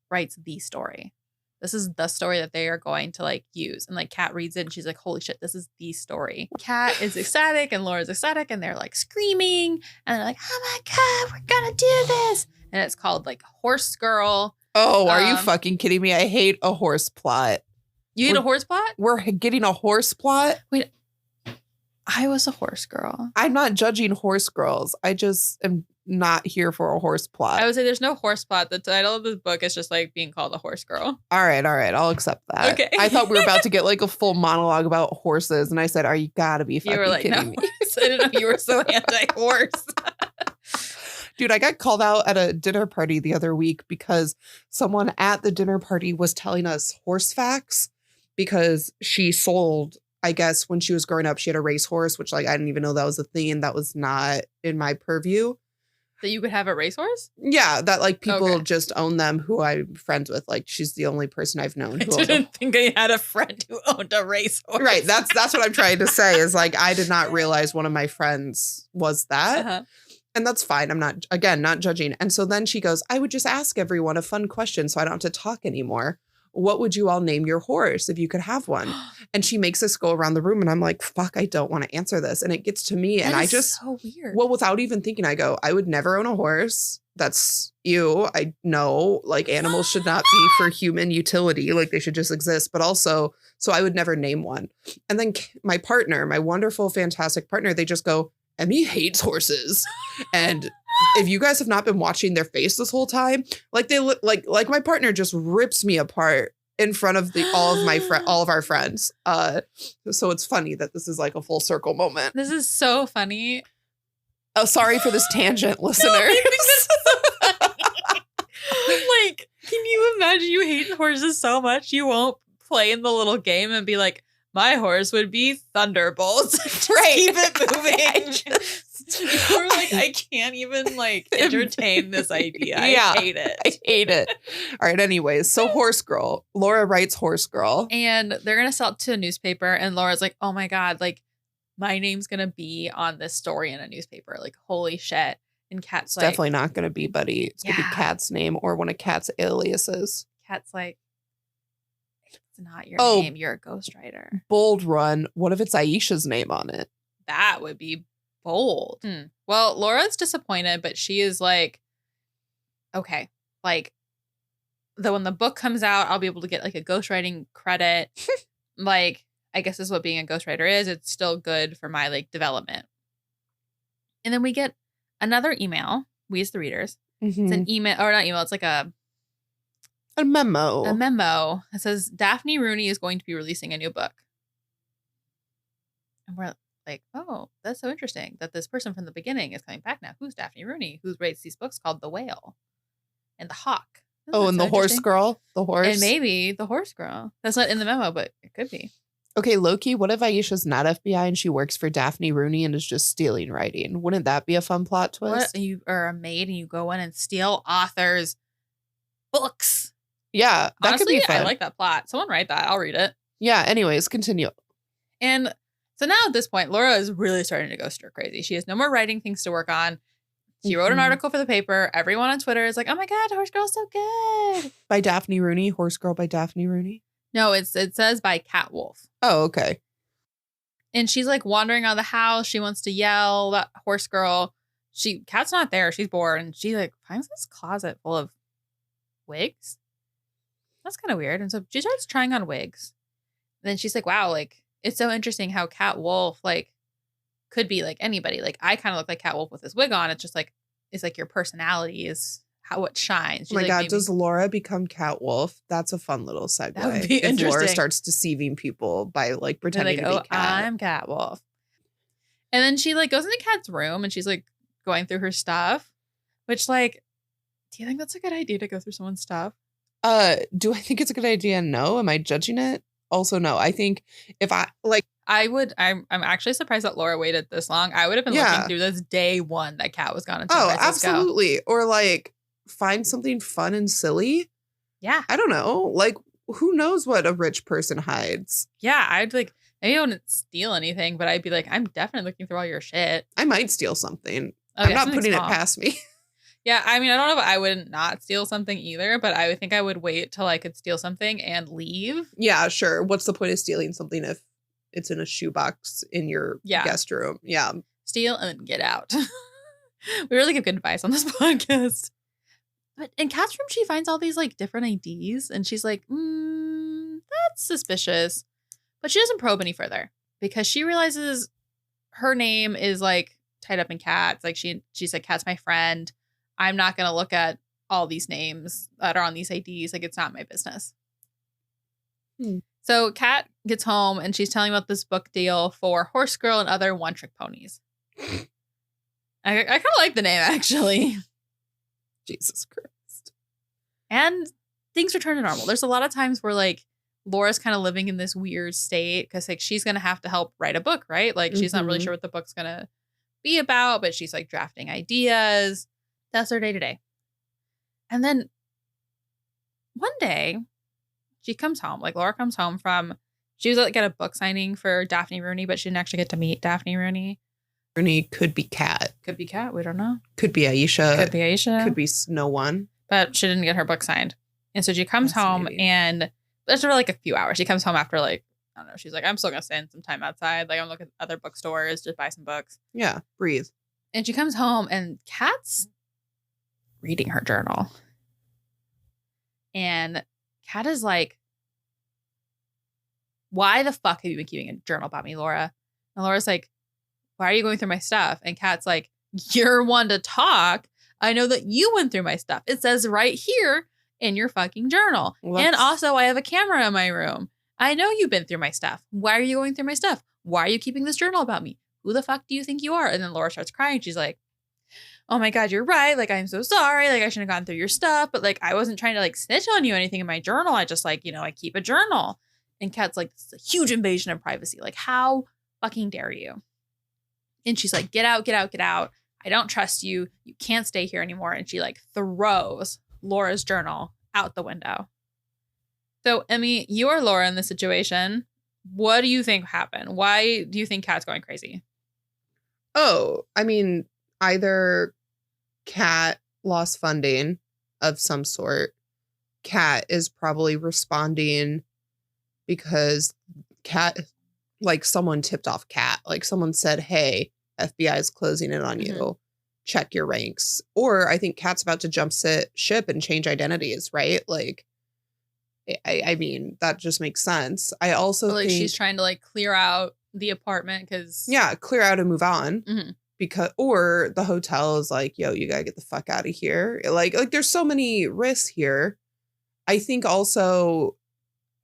writes the story. this is the story that they are going to like use. And like Kat reads it and she's like, holy shit, this is the story. Kat is ecstatic and Laura's ecstatic and they're like screaming and they're like, oh my God, we're gonna do this. And it's called like Horse Girl. Oh, are you fucking kidding me? I hate a horse plot. You hate a horse plot? We're getting a horse plot? Wait, I was a horse girl. I'm not judging horse girls. I just am not here for a horse plot. I would say there's no horse plot. The title of the book is just like being called a horse girl. All right. I'll accept that. Okay. I thought we were about to get like a full monologue about horses. And I said, are you gotta be fucking You were like, kidding no, me? horse. I didn't know you were so anti-horse. Dude, I got called out at a dinner party the other week because someone at the dinner party was telling us horse facts because she sold, I guess, when she was growing up, she had a racehorse, which like I didn't even know that was a thing. That was not in my purview. That you could have a racehorse? Yeah, that like people Okay. just own them who I'm friends with. Like she's the only person I've known I who owned didn't think I had a friend who owned a racehorse. Right. That's what I'm trying to say is like I did not realize one of my friends was that. Uh-huh. And that's fine. I'm not judging. And so then she goes, I would just ask everyone a fun question so I don't have to talk anymore. What would you all name your horse if you could have one? And she makes us go around the room and I'm like, fuck, I don't want to answer this. And it gets to me and That I is just, so weird. well, without even thinking, I go, I would never own a horse. That's you. I know like animals should not be for human utility. Like they should just exist. But also, so I would never name one. And then my partner, my wonderful, fantastic partner, they just go, Emmy hates horses. And if you guys have not been watching their face this whole time, like they look like my partner just rips me apart in front of all of our friends. So it's funny that this is like a full circle moment. This is so funny. Oh, sorry for this tangent, listeners. I think this is so funny. Like, can you imagine you hate horses so much you won't play in the little game and be like, my horse would be Thunderbolt. Just Right. keep it moving. You're like, I can't even like entertain this idea. Yeah. I hate it. I hate it. All right. Anyways, so Horse Girl. Laura writes Horse Girl. And they're gonna sell it to a newspaper, and Laura's like, oh my God, like my name's gonna be on this story in a newspaper. Like, holy shit. And Kat's like, Definitely not going to be Buddy. It's going to Yeah. be Kat's name or one of Kat's aliases. Kat's like, it's not your Oh. name, you're a ghostwriter. Bold Run. What if it's Aisha's name on it? That would be bold. Well, Laura's disappointed, but she is like, okay, like when the book comes out, I'll be able to get like a ghostwriting credit. Like, I guess this is what being a ghostwriter is. It's still good for my like development. And then we get another email. We as the readers. It's an email, or not email. It's like a memo. a memo that says Daphne Rooney is going to be releasing a new book. And we're like, oh, that's so interesting that this person from the beginning is coming back now. Who's Daphne Rooney? Who writes these books called The Whale and The Hawk? Oh, That's and so the Horse interesting. Girl. The horse. And maybe the Horse Girl. That's not in the memo, but it could be. Okay, Loki, what if Aisha's not FBI and she works for Daphne Rooney and is just stealing writing? Wouldn't that be a fun plot twist? What? You are a maid and you go in and steal authors' books. Yeah, that Honestly, could be fun. I like that plot. Someone write that. I'll read it. Yeah, anyways, continue. And so now at this point, Laura is really starting to go stir crazy. She has no more writing things to work on. She wrote an Mhm. article for the paper. Everyone on Twitter is like, oh my God, Horse Girl's so good. By Daphne Rooney, Horse Girl by Daphne Rooney. No, it says by Cat Wolf. Oh, okay. And she's like wandering out of the house. She wants to yell that Horse Girl. Kat's not there. She's bored. And she like finds this closet full of wigs. That's kind of weird. And so she starts trying on wigs. And then she's like, wow, like it's so interesting how Cat Wolf like could be like anybody. Like I kind of look like Cat Wolf with this wig on. It's just like, it's like your personality is how it shines. She's Oh my like, God, maybe- does Laura become Catwolf? That's a fun little segue. That would be if Laura interesting. starts deceiving people by like They're pretending like, to oh, be Cat. I'm Cat Wolf. And then she like goes into Kat's room and she's like going through her stuff, which like, do you think that's a good idea to go through someone's stuff? Do I think it's a good idea? No. Am I judging it? Also, no. I think if I like, I'm actually surprised that Laura waited this long. I would have been Yeah. looking through this day one that Kat was gone into oh, San Francisco. absolutely. Or like find something fun and silly. Yeah. I don't know. Like, who knows what a rich person hides? Yeah. I'd like, maybe I wouldn't steal anything, but I'd be like, I'm definitely looking through all your shit. I might steal something. Oh, I'm yeah, not something putting small. it past me. Yeah, I mean, I don't know if I would not steal something either, but I would think I would wait till I could steal something and leave. Yeah, sure. What's the point of stealing something if it's in a shoebox in your guest room? Yeah. Steal and then get out. We really give good advice on this podcast. But in Kat's room, she finds all these like different IDs and she's like, that's suspicious. But she doesn't probe any further because she realizes her name is like tied up in Kat's. Like she's like, Kat's my friend. I'm not going to look at all these names that are on these IDs. Like, it's not my business. So Kat gets home and she's telling about this book deal for Horse Girl and Other One-Trick Ponies. I kind of like the name, actually. Jesus Christ. And things return to normal. There's a lot of times where, like, Laura's kind of living in this weird state because, like, she's going to have to help write a book, right? Like, she's not really sure what the book's going to be about, but she's, like, drafting ideas. That's her day to day. And then one day she comes home. Like Laura comes home she was like at a book signing for Daphne Rooney, but she didn't actually get to meet Daphne Rooney. Rooney could be Kat. Could be Kat. We don't know. Could be Aisha. Could be Aisha. Could be no one. But she didn't get her book signed. And so she comes home and that's for like a few hours. She comes home after like, I don't know. She's like, I'm still going to spend some time outside. Like I'm looking at other bookstores, just buy some books. Yeah. Breathe. And she comes home and Kat's reading her journal. And Kat is like, why the fuck have you been keeping a journal about me, Laura? And Laura's like, why are you going through my stuff? And Kat's like, you're one to talk. I know that you went through my stuff. It says right here in your fucking journal. And also I have a camera in my room. I know you've been through my stuff. Why are you going through my stuff? Why are you keeping this journal about me? Who the fuck do you think you are? And then Laura starts crying. She's like, oh my God, you're right. Like, I'm so sorry. Like, I shouldn't have gone through your stuff. But like, I wasn't trying to like snitch on you or anything in my journal. I just like, I keep a journal. And Kat's like, this is a huge invasion of privacy. Like, how fucking dare you? And she's like, get out, get out, get out. I don't trust you. You can't stay here anymore. And she like throws Laura's journal out the window. So, Emmy, you are Laura in this situation. What do you think happened? Why do you think Kat's going crazy? Oh, I mean, either Kat lost funding of some sort. Kat is probably responding because Kat, like someone tipped off Kat. Like someone said, hey, FBI is closing in on you. Check your ranks. Or I think Kat's about to jump ship and change identities, right? Like, I mean, that just makes sense. I also think she's trying to like clear out the apartment because clear out and move on. Because or the hotel is like, yo, you gotta get the fuck out of here. Like there's so many risks here. I think also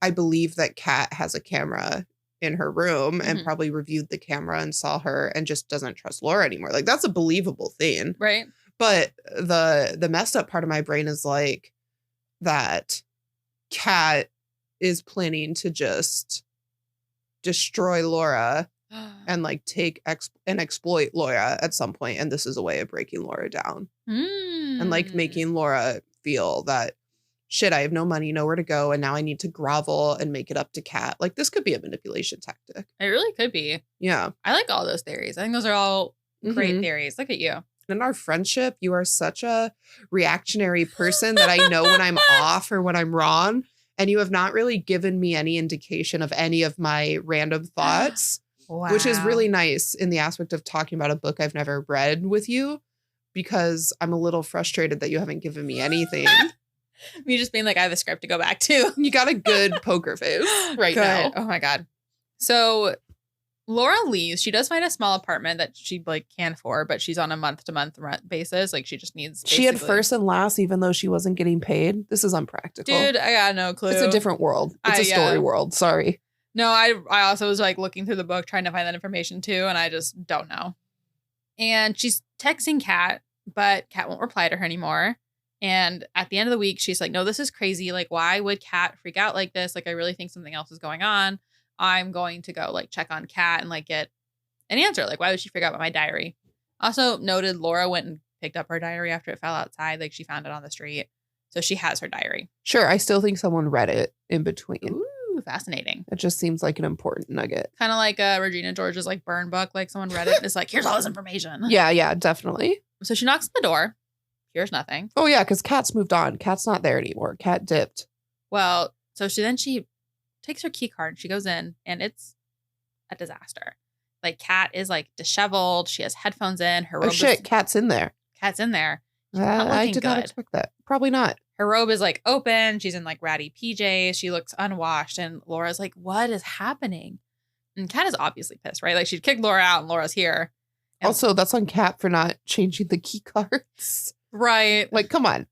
I believe that Kat has a camera in her room and probably reviewed the camera and saw her and just doesn't trust Laura anymore. Like that's a believable thing. Right. But the messed up part of my brain is like that Kat is planning to just destroy Laura and like take and exploit Laura at some point. And this is a way of breaking Laura down and like making Laura feel that shit, I have no money, nowhere to go. And now I need to grovel and make it up to Kat. Like this could be a manipulation tactic. It really could be. Yeah. I like all those theories. I think those are all great theories. Look at you. In our friendship, you are such a reactionary person that I know when I'm off or when I'm wrong. And you have not really given me any indication of any of my random thoughts, which is really nice in the aspect of talking about a book I've never read with you, because I'm a little frustrated that you haven't given me anything. Me just being like, I have a script to go back to. You got a good poker face right now. Oh my God. So Laura leaves. She does find a small apartment that she like can afford, but she's on a month-to-month rent basis. Like she just needs. She had first and last, even though she wasn't getting paid. This is unpractical, dude. I got no clue. It's a different world. It's a story world. Sorry. No, I also was like looking through the book trying to find that information too, and I just don't know. And she's texting Kat, but Kat won't reply to her anymore. And at the end of the week, she's like, no, this is crazy. Like, why would Kat freak out like this? Like, I really think something else is going on. I'm going to go like check on Kat and like get an answer. Like, why would she freak out about my diary? Also noted, Laura went and picked up her diary after it fell outside. Like she found it on the street. So she has her diary. Sure. I still think someone read it in between. Ooh, fascinating. It just seems like an important nugget. Kind of like Regina George's like burn book. Like someone read it. It's like, here's all this information. Yeah, definitely. So she knocks on the door. here's nothing. Oh, yeah, because Kat's moved on. Kat's not there anymore. Kat dipped. Well, so she takes her key card and she goes in and it's a disaster. Like Kat is like disheveled. She has headphones in. Her robe Kat's in there. Kat's in there. She's not looking I did not expect that. Probably not. Her robe is like open. She's in like ratty PJs. She looks unwashed. And Laura's like, what is happening? And Kat is obviously pissed, right? Like she'd kicked Laura out and Laura's here. And also, that's on Kat for not changing the key cards. Right. Like, come on.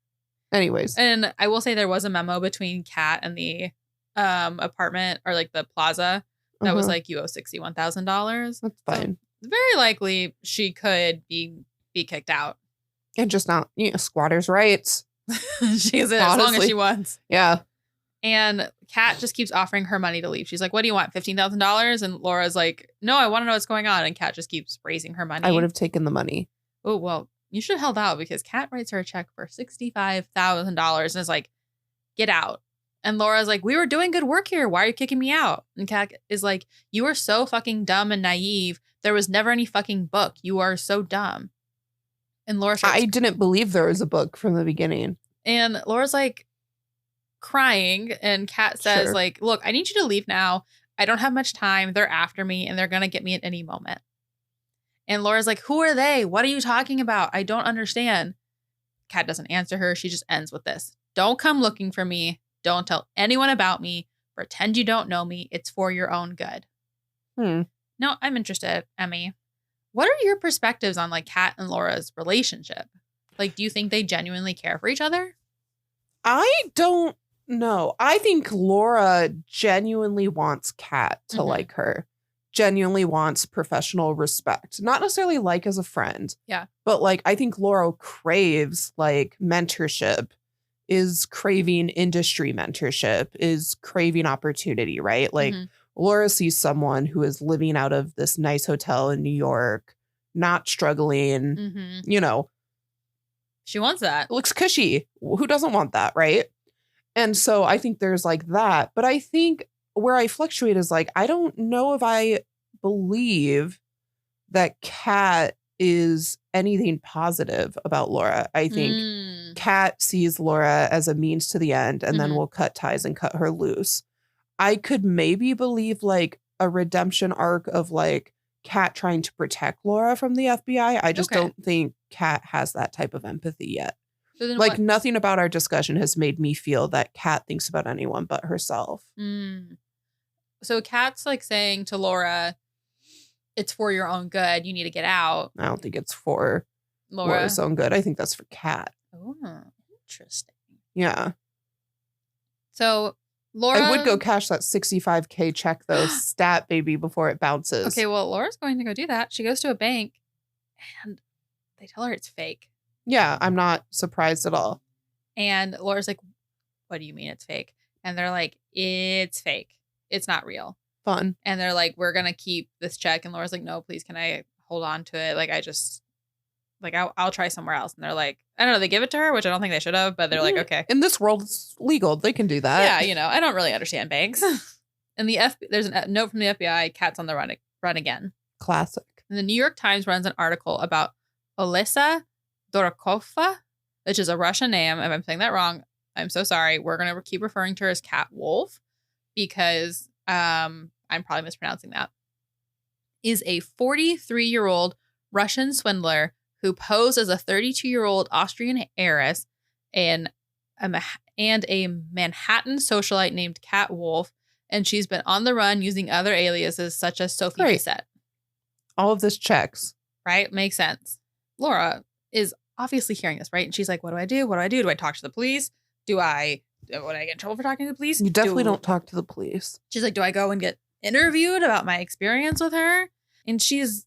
Anyways. And I will say there was a memo between Kat and the apartment or like the plaza that was like, you owe $61,000. That's fine. So very likely she could be kicked out. And just not, squatters' rights. She's in as long as she wants. Yeah. And Kat just keeps offering her money to leave. She's like, what do you want? $15,000? And Laura's like, no, I want to know what's going on. And Kat just keeps raising her money. I would have taken the money. Oh, well, you should have held out because Kat writes her a check for $65,000 and is like, get out. And Laura's like, we were doing good work here. Why are you kicking me out? And Kat is like, you are so fucking dumb and naive. There was never any fucking book. You are so dumb. And Laura starts, I didn't believe there was a book from the beginning. And Laura's like crying. And Kat says, like, look, I need you to leave now. I don't have much time. They're after me and they're going to get me at any moment. And Laura's like, who are they? What are you talking about? I don't understand. Kat doesn't answer her. She just ends with this. Don't come looking for me. Don't tell anyone about me. Pretend you don't know me. It's for your own good. Now, I'm interested, Emmy. What are your perspectives on like Kat and Laura's relationship? Like, do you think they genuinely care for each other? I don't know. I think Laura genuinely wants Kat to like her. Genuinely wants professional respect. Not necessarily like as a friend. Yeah. But like, I think Laura craves like mentorship, is craving industry mentorship, is craving opportunity, right? Like Laura sees someone who is living out of this nice hotel in New York, not struggling, She wants that. Looks cushy. Who doesn't want that, right? And so I think there's like that. But I think where I fluctuate is like, I don't know if I believe that Kat is anything positive about Laura. I think Kat sees Laura as a means to the end and then will cut ties and cut her loose. I could maybe believe like a redemption arc of like Kat trying to protect Laura from the FBI. I just don't think Kat has that type of empathy yet. So like nothing about our discussion has made me feel that Kat thinks about anyone but herself. So Kat's like saying to Laura, it's for your own good. You need to get out. I don't think it's for Laura's own good. I think that's for Kat. Oh, interesting. Yeah. So Laura, I would go cash that $65K check though, stat baby, before it bounces. Okay, well, Laura's going to go do that. She goes to a bank and they tell her it's fake. Yeah, I'm not surprised at all. And Laura's like, what do you mean it's fake? And they're like, it's fake. It's not real. Fun. And they're like, we're going to keep this check. And Laura's like, no, please, can I hold on to it? Like, I'll try somewhere else. And they're like, I don't know, they give it to her, which I don't think they should have, but they're like, okay. In this world, it's legal. They can do that. Yeah, I don't really understand banks. And there's a note from the FBI, Kat's on the run again. Classic. And the New York Times runs an article about Olesa Dorokova, which is a Russian name. If I'm saying that wrong, I'm so sorry. We're going to keep referring to her as Kat Wolf because I'm probably mispronouncing that. Is a 43-year-old Russian swindler who posed as a 32-year-old Austrian heiress and a Manhattan socialite named Kat Wolf. And she's been on the run using other aliases such as Sophie Bissett. All of this checks. Right? Makes sense. Laura is obviously hearing this, right? And she's like, what do I do? What do I do? Do I talk to the police? Would I get in trouble for talking to the police? You definitely don't talk to the police. She's like, do I go and get interviewed about my experience with her? And she's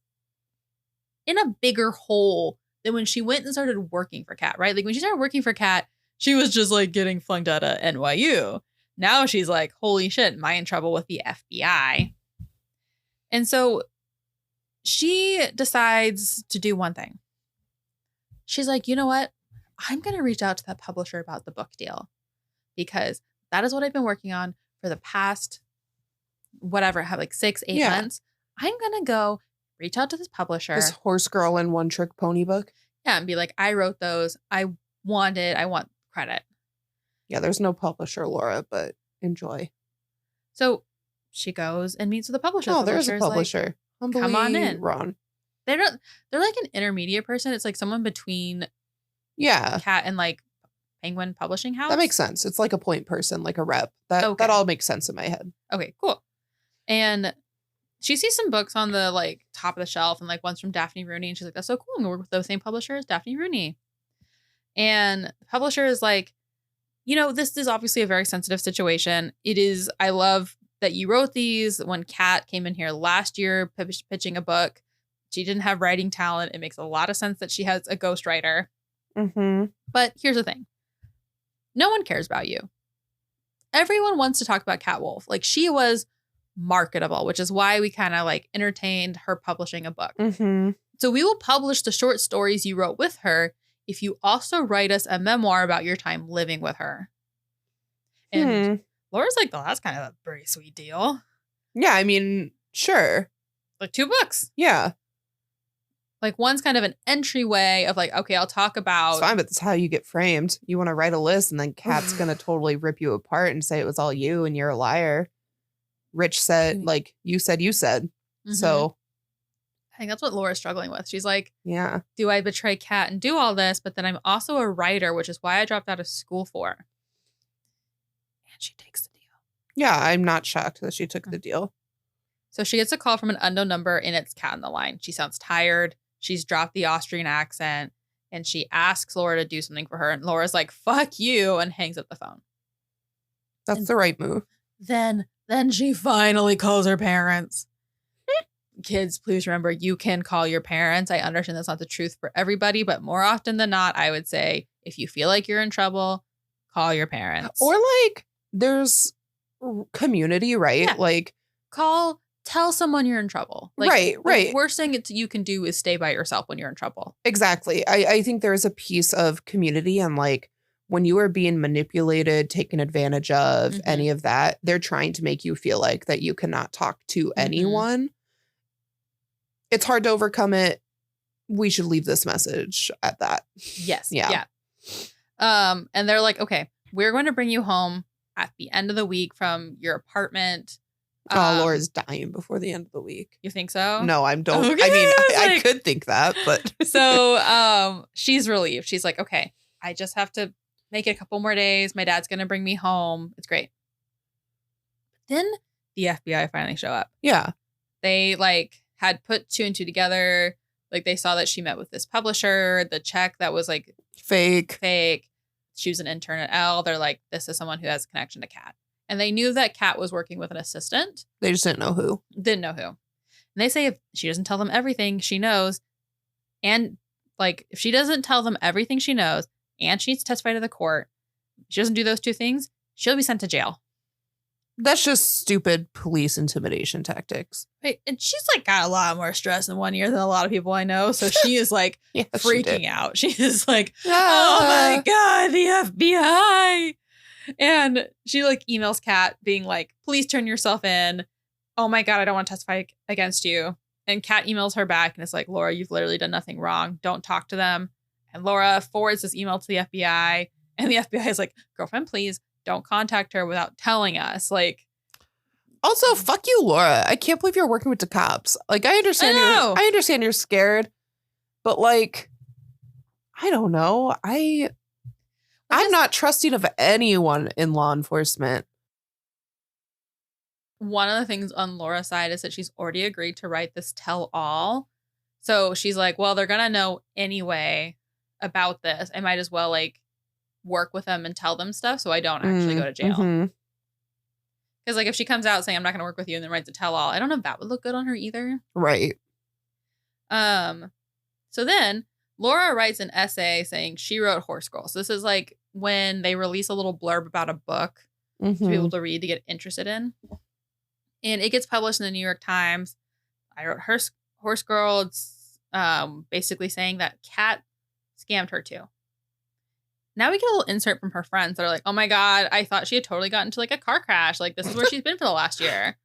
in a bigger hole than when she went and started working for Kat, right? Like when she started working for Kat, she was just like getting flunked out of NYU. Now she's like, holy shit, am I in trouble with the FBI? And so she decides to do one thing. She's like, you know what? I'm going to reach out to that publisher about the book deal because that is what I've been working on for the past, whatever, have like 6-8 months. I'm going to go reach out to this publisher. This horse girl and one trick pony book. Yeah. And be like, I wrote those. I I want credit. Yeah, there's no publisher, Laura, but enjoy. So she goes and meets with the publisher. Oh, there's a publisher. Like, come on in. Ron. They're like an intermediate person. It's like someone between Yeah. Cat and like Penguin Publishing House. That makes sense. It's like a point person, like a rep. That all makes sense in my head. Okay, cool. And she sees some books on the like top of the shelf and like one's from Daphne Rooney. And she's like, that's so cool. I'm going to work with the same publisher as Daphne Rooney. And the publisher is like, this is obviously a very sensitive situation. I love that you wrote these. When Kat came in here last year pitching a book, she didn't have writing talent. It makes a lot of sense that she has a ghostwriter. Mm-hmm. But here's the thing. No one cares about you. Everyone wants to talk about Cat Wolf. Like, she was marketable, which is why we kind of like entertained her publishing a book. Mm-hmm. So we will publish the short stories you wrote with her if you also write us a memoir about your time living with her. And Laura's like, oh, that's kind of a pretty sweet deal. Yeah, I mean, sure. Like 2 books. Yeah. Like one's kind of an entryway of like, okay, I'll talk about. It's fine, but that's how you get framed. You want to write a list and then Kat's going to totally rip you apart and say it was all you and you're a liar. Rich said, like, you said. Mm-hmm. So I think that's what Laura's struggling with. She's like, yeah, do I betray Kat and do all this? But then I'm also a writer, which is why I dropped out of school for. And she takes the deal. Yeah, I'm not shocked that she took the deal. So she gets a call from an unknown number and it's Kat on the line. She sounds tired. She's dropped the Austrian accent and she asks Laura to do something for her. And Laura's like, fuck you, and hangs up the phone. That's the right move. Then she finally calls her parents. Kids, please remember, you can call your parents. I understand that's not the truth for everybody, but more often than not, I would say if you feel like you're in trouble, call your parents. Or like there's community, right? Yeah. Like tell someone you're in trouble. Like, right. The worst thing you can do is stay by yourself when you're in trouble. Exactly. I think there's a piece of community and like when you are being manipulated, taken advantage of, any of that, they're trying to make you feel like that you cannot talk to anyone. It's hard to overcome it. We should leave this message at that. Yes. Yeah. And they're like, okay, we're going to bring you home at the end of the week from your apartment. Laura's dying before the end of the week. You think so? No, I don't. Okay, I mean, I like, could think that, but. So she's relieved. She's like, okay, I just have to make it a couple more days. My dad's going to bring me home. It's great. Then the FBI finally show up. Yeah. They like had put 2 and 2 together. Like they saw that she met with this publisher, the check that was like fake. She was an intern at Elle. They're like, this is someone who has a connection to Kat. And they knew that Kat was working with an assistant. They just didn't know who. And they say if she doesn't tell them everything she knows, and like if she doesn't tell them everything she knows, and she needs to testify to the court, she doesn't do those 2 things, she'll be sent to jail. That's just stupid police intimidation tactics. Right. And she's like got a lot more stress in 1 year than a lot of people I know. So she is like freaking out. She is like, oh my God, the FBI. And she like emails Kat being like, please turn yourself in. Oh my God, I don't want to testify against you. And Kat emails her back and it's like, Laura, you've literally done nothing wrong. Don't talk to them. And Laura forwards this email to the FBI. And the FBI is like, girlfriend, please don't contact her without telling us. Like, also, fuck you, Laura. I can't believe you're working with the cops. Like, I understand you're scared, but like, I don't know. I'm not trusting of anyone in law enforcement. One of the things on Laura's side is that she's already agreed to write this tell-all. So she's like, well, they're going to know anyway about this. I might as well like work with them and tell them stuff so I don't actually go to jail. Because like if she comes out saying I'm not going to work with you and then writes a tell-all, I don't know if that would look good on her either. Right. So then Laura writes an essay saying she wrote Horse Girl. So this is like when they release a little blurb about a book to be able to read to get interested in. And it gets published in the New York Times. I wrote Horse Girl. It's basically saying that Kat scammed her too. Now we get a little insert from her friends that are like, oh my God, I thought she had totally gotten into like a car crash. Like this is where she's been for the last year.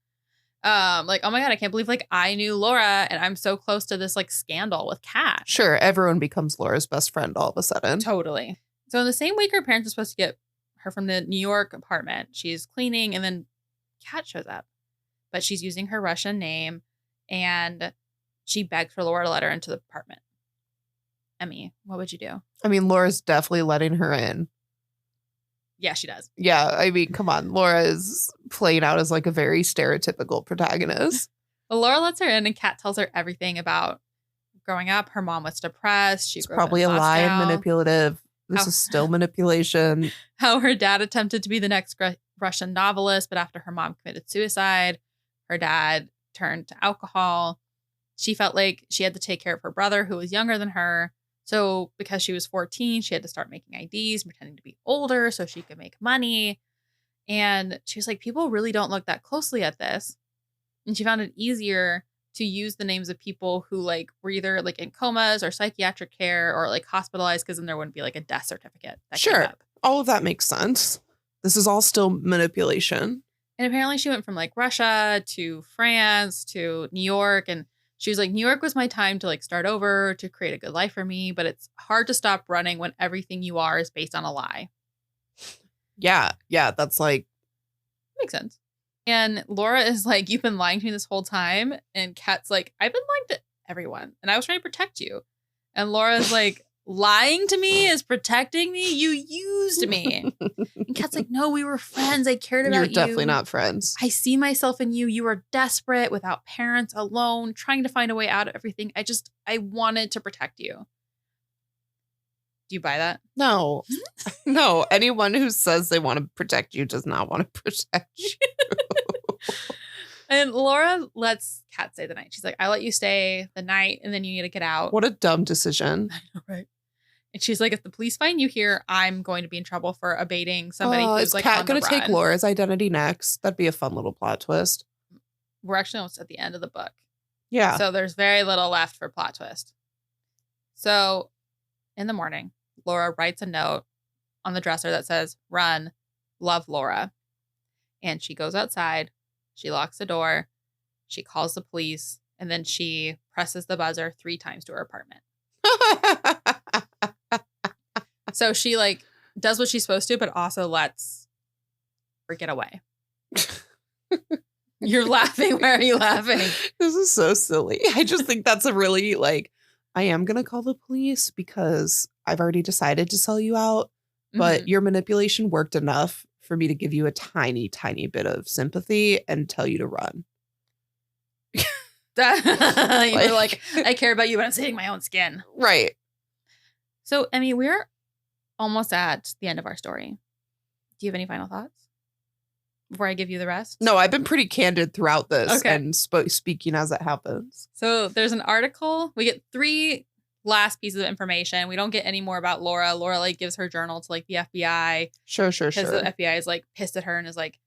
Like, oh my God, I can't believe like I knew Laura and I'm so close to this like scandal with Kat. Sure. Everyone becomes Laura's best friend all of a sudden. Totally. So in the same week her parents are supposed to get her from the New York apartment, she's cleaning and then Kat shows up. But she's using her Russian name and she begged for Laura to let her into the apartment. Emmy, what would you do? I mean, Laura's definitely letting her in. Yeah, she does. Yeah, I mean, come on. Laura is playing out as like a very stereotypical protagonist. Well, Laura lets her in and Kat tells her everything about growing up. Her mom was depressed. It's probably a lie and manipulative. This is still manipulation. How her dad attempted to be the next Russian novelist, but after her mom committed suicide, her dad turned to alcohol. She felt like she had to take care of her brother who was younger than her. So because she was 14, she had to start making IDs, pretending to be older so she could make money. And she was like, people really don't look that closely at this. And she found it easier to use the names of people who like were either like in comas or psychiatric care or like hospitalized, because then there wouldn't be like a death certificate. That came Sure. up. All of that makes sense. This is all still manipulation. And apparently she went from like Russia to France to New York. And she was like, New York was my time to like start over, to create a good life for me. But it's hard to stop running when everything you are is based on a lie. Yeah. Yeah. That's like. Makes sense. And Laura is like, you've been lying to me this whole time. And Kat's like, I've been lying to everyone. And I was trying to protect you. And Laura's like, lying to me is protecting me? You used me. And Kat's like, no, we were friends. I cared about you. You're definitely not friends. I see myself in you. You were desperate, without parents, alone, trying to find a way out of everything. I wanted to protect you. Do you buy that? No. No. Anyone who says they want to protect you does not want to protect you. And Laura lets Kat stay the night. She's like, I let you stay the night and then you need to get out. What a dumb decision. I know, right? And she's like, if the police find you here, I'm going to be in trouble for abating somebody who's is like Kat on going the to take run. Laura's identity next? That'd be a fun little plot twist. We're actually almost at the end of the book. Yeah. So there's very little left for plot twist. So in the morning, Laura writes a note on the dresser that says, run, love Laura. And she goes outside. She locks the door. She calls the police. And then she presses the buzzer 3 times to her apartment. So she like does what she's supposed to, but also lets her get away. You're laughing. Why are you laughing? This is so silly. I just think that's a really like, I am going to call the police because I've already decided to sell you out. But your manipulation worked enough for me to give you a tiny, tiny bit of sympathy and tell you to run. You're like, I care about you, but I'm saving my own skin. Right. So, Emmy, we're almost at the end of our story. Do you have any final thoughts before I give you the rest? No, I've been pretty candid throughout this and speaking as it happens. So there's an article. We get 3 last pieces of information. We don't get any more about Laura. Laura like gives her journal to like the FBI. Sure. Because the FBI is like pissed at her and is like,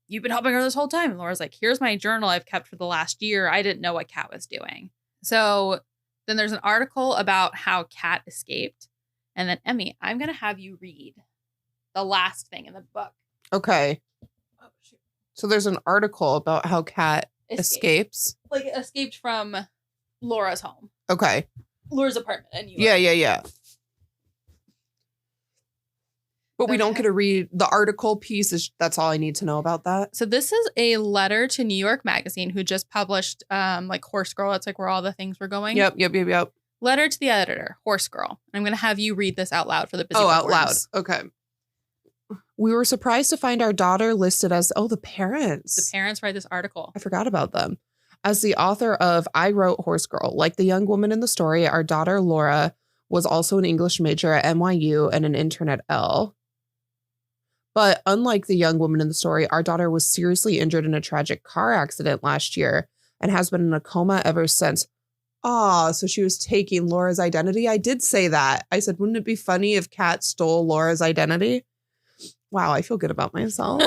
you've been helping her this whole time. And Laura's like, here's my journal I've kept for the last year. I didn't know what Kat was doing. So then there's an article about how Kat escaped. And then, Emmy, I'm going to have you read the last thing in the book. Okay. Oh, shoot. So there's an article about how Kat escapes. Like escaped from Laura's home. Okay. Laura's apartment. And Yeah. But we don't get to read the article piece. That's all I need to know about that. So this is a letter to New York Magazine, who just published like Horse Girl. That's like where all the things were going. Yep. Letter to the editor, Horse Girl. I'm going to have you read this out loud for the busy out bookworms. loud. Okay. We were surprised to find our daughter listed as, the parents. The parents write this article. I forgot about them. As the author of I Wrote Horse Girl. Like the young woman in the story, our daughter Laura was also an English major at NYU and an intern at L. But unlike the young woman in the story, our daughter was seriously injured in a tragic car accident last year and has been in a coma ever since. So she was taking Laura's identity. I did say that. I said, wouldn't it be funny if Kat stole Laura's identity? Wow, I feel good about myself.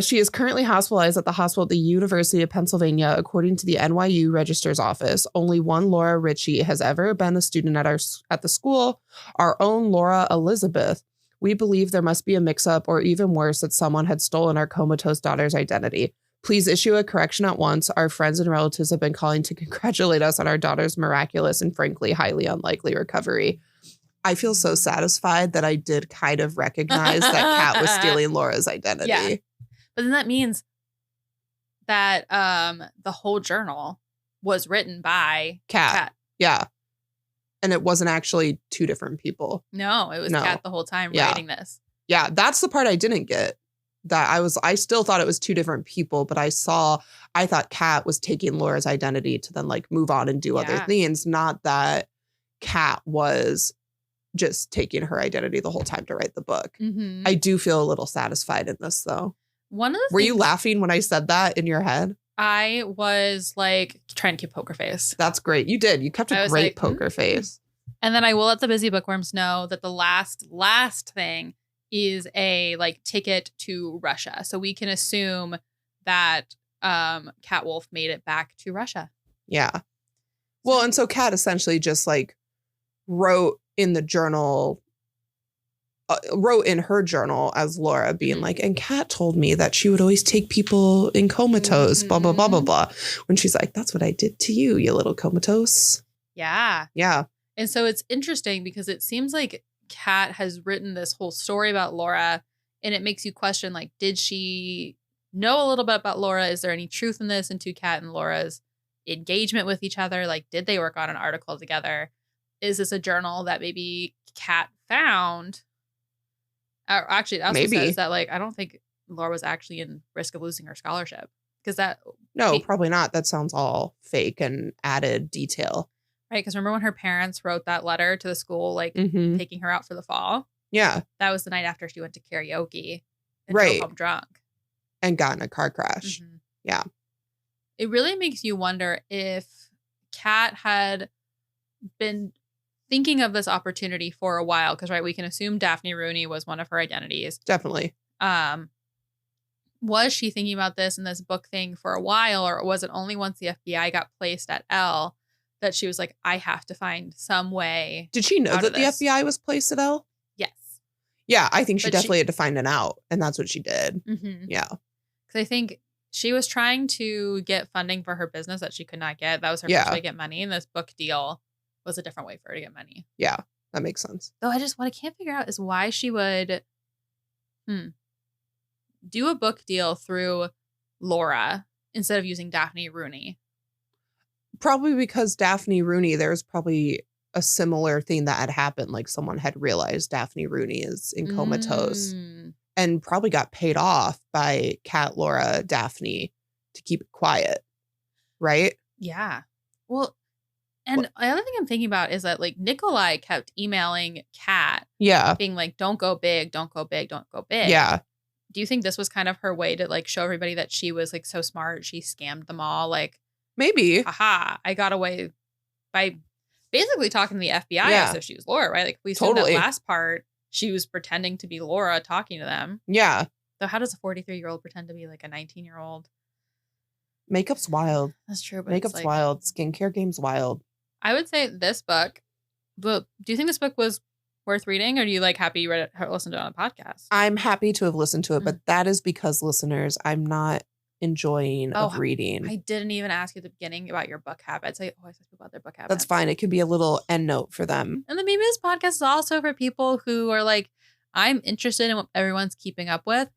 She is currently hospitalized at the hospital at the University of Pennsylvania. According to the NYU Registrar's Office, only one Laura Ritchie has ever been a student at the school, our own Laura Elizabeth. We believe there must be a mix-up, or even worse, that someone had stolen our comatose daughter's identity. Please issue a correction at once. Our friends and relatives have been calling to congratulate us on our daughter's miraculous and frankly highly unlikely recovery. I feel so satisfied that I did kind of recognize that Kat was stealing Laura's identity. Yeah. But then that means that the whole journal was written by Kat. Yeah. And it wasn't actually two different people. No, it was Kat the whole time writing this. Yeah, that's the part I didn't get. I still thought it was two different people, but I thought Kat was taking Laura's identity to then like move on and do other things, not that Kat was just taking her identity the whole time to write the book. Mm-hmm. I do feel a little satisfied in this though. Were you laughing when I said that in your head? I was like trying to keep poker face. That's great. You did. You kept a great poker face. And then I will let the busy bookworms know that the last thing is a like ticket to Russia. So we can assume that Kat Wolf made it back to Russia. Yeah. Well, and so Kat essentially just like wrote in her journal as Laura being like, and Kat told me that she would always take people in comatose, blah, blah, blah, blah, blah. When she's like, that's what I did to you, you little comatose. Yeah. Yeah. And so it's interesting because it seems like Kat has written this whole story about Laura, and it makes you question, like, did she know a little bit about Laura? Is there any truth in this into Kat and Laura's engagement with each other? Like, did they work on an article together? Is this a journal that maybe Kat found? Actually, it also says that, like, I don't think Laura was actually in risk of losing her scholarship. No, probably not. That sounds all fake and added detail. Right, because remember when her parents wrote that letter to the school, like, taking her out for the fall? Yeah. That was the night after she went to karaoke and drove home drunk. And got in a car crash. Mm-hmm. Yeah. It really makes you wonder if Kat had been thinking of this opportunity for a while, because, right, we can assume Daphne Rooney was one of her identities. Definitely. Was she thinking about this and this book thing for a while, or was it only once the FBI got placed at L that she was like, I have to find some way? Did she know that the FBI was placed at L? Yes. Yeah, I think she definitely had to find it out, and that's what she did. Mm-hmm. Yeah. Because I think she was trying to get funding for her business that she could not get. That was her first way to get money, and this book deal was a different way for her to get money. Yeah, that makes sense. Though what I can't figure out is why she would do a book deal through Laura instead of using Daphne Rooney. Probably because Daphne Rooney, there's probably a similar thing that had happened. Like someone had realized Daphne Rooney is in comatose and probably got paid off by Kat, Laura, Daphne to keep it quiet. Right? Yeah. Well, and the other thing I'm thinking about is that like Nikolai kept emailing Kat. Yeah. Being like, don't go big, don't go big, don't go big. Yeah. Do you think this was kind of her way to like show everybody that she was like so smart? She scammed them all. Like, maybe. Aha, I got away by basically talking to the FBI as if she was Laura, right? Like we said that last part, she was pretending to be Laura talking to them. Yeah. So how does a 43-year-old pretend to be like a 19-year-old? Makeup's wild. That's true. But Makeup's wild. Skincare game's wild. I would say this book, but do you think this book was worth reading, or do you like happy you read it, listened to it on a podcast? I'm happy to have listened to it, but that is because, listeners, I'm not enjoying of reading. I didn't even ask you at the beginning about your book habits. I always ask people about their book habits. That's fine. It could be a little end note for them. And then maybe this podcast is also for people who are like, I'm interested in what everyone's keeping up with,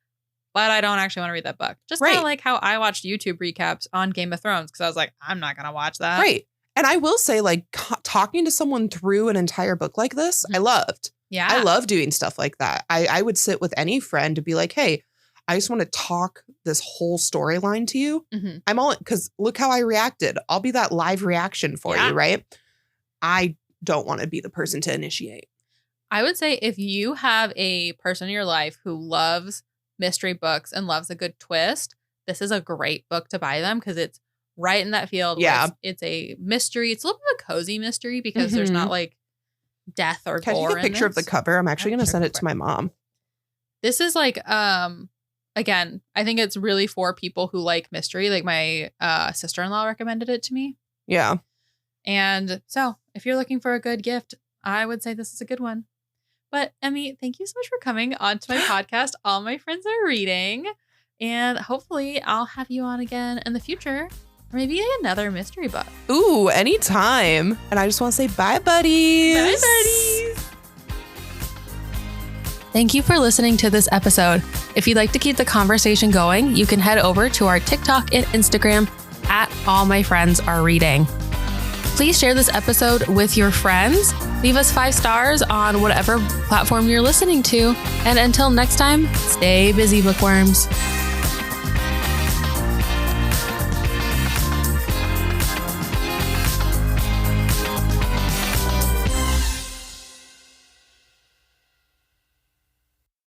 but I don't actually want to read that book. Just kind of like how I watched YouTube recaps on Game of Thrones because I was like, I'm not going to watch that. Right. And I will say, like, talking to someone through an entire book like this, I loved. Yeah. I love doing stuff like that. I would sit with any friend to be like, hey, I just want to talk this whole storyline to you. Mm-hmm. I'm all, because look how I reacted. I'll be that live reaction for you, right? I don't want to be the person to initiate. I would say if you have a person in your life who loves mystery books and loves a good twist, this is a great book to buy them because it's right in that field. Yeah. It's a mystery. It's a little bit of a cozy mystery because there's not like death or Can gore. I take a picture of the cover? I'm actually going to send it to my mom. This is like, again, I think it's really for people who like mystery. Like my sister-in-law recommended it to me. Yeah. And so if you're looking for a good gift, I would say this is a good one. But Emmy, thank you so much for coming onto my podcast. All my friends are reading. And hopefully I'll have you on again in the future. Or maybe another mystery book. Ooh, anytime. And I just want to say bye, buddies. Bye, buddies. Thank you for listening to this episode. If you'd like to keep the conversation going, you can head over to our TikTok and Instagram at All My Friends Are Reading. Please share this episode with your friends. Leave us 5 stars on whatever platform you're listening to. And until next time, stay busy, bookworms.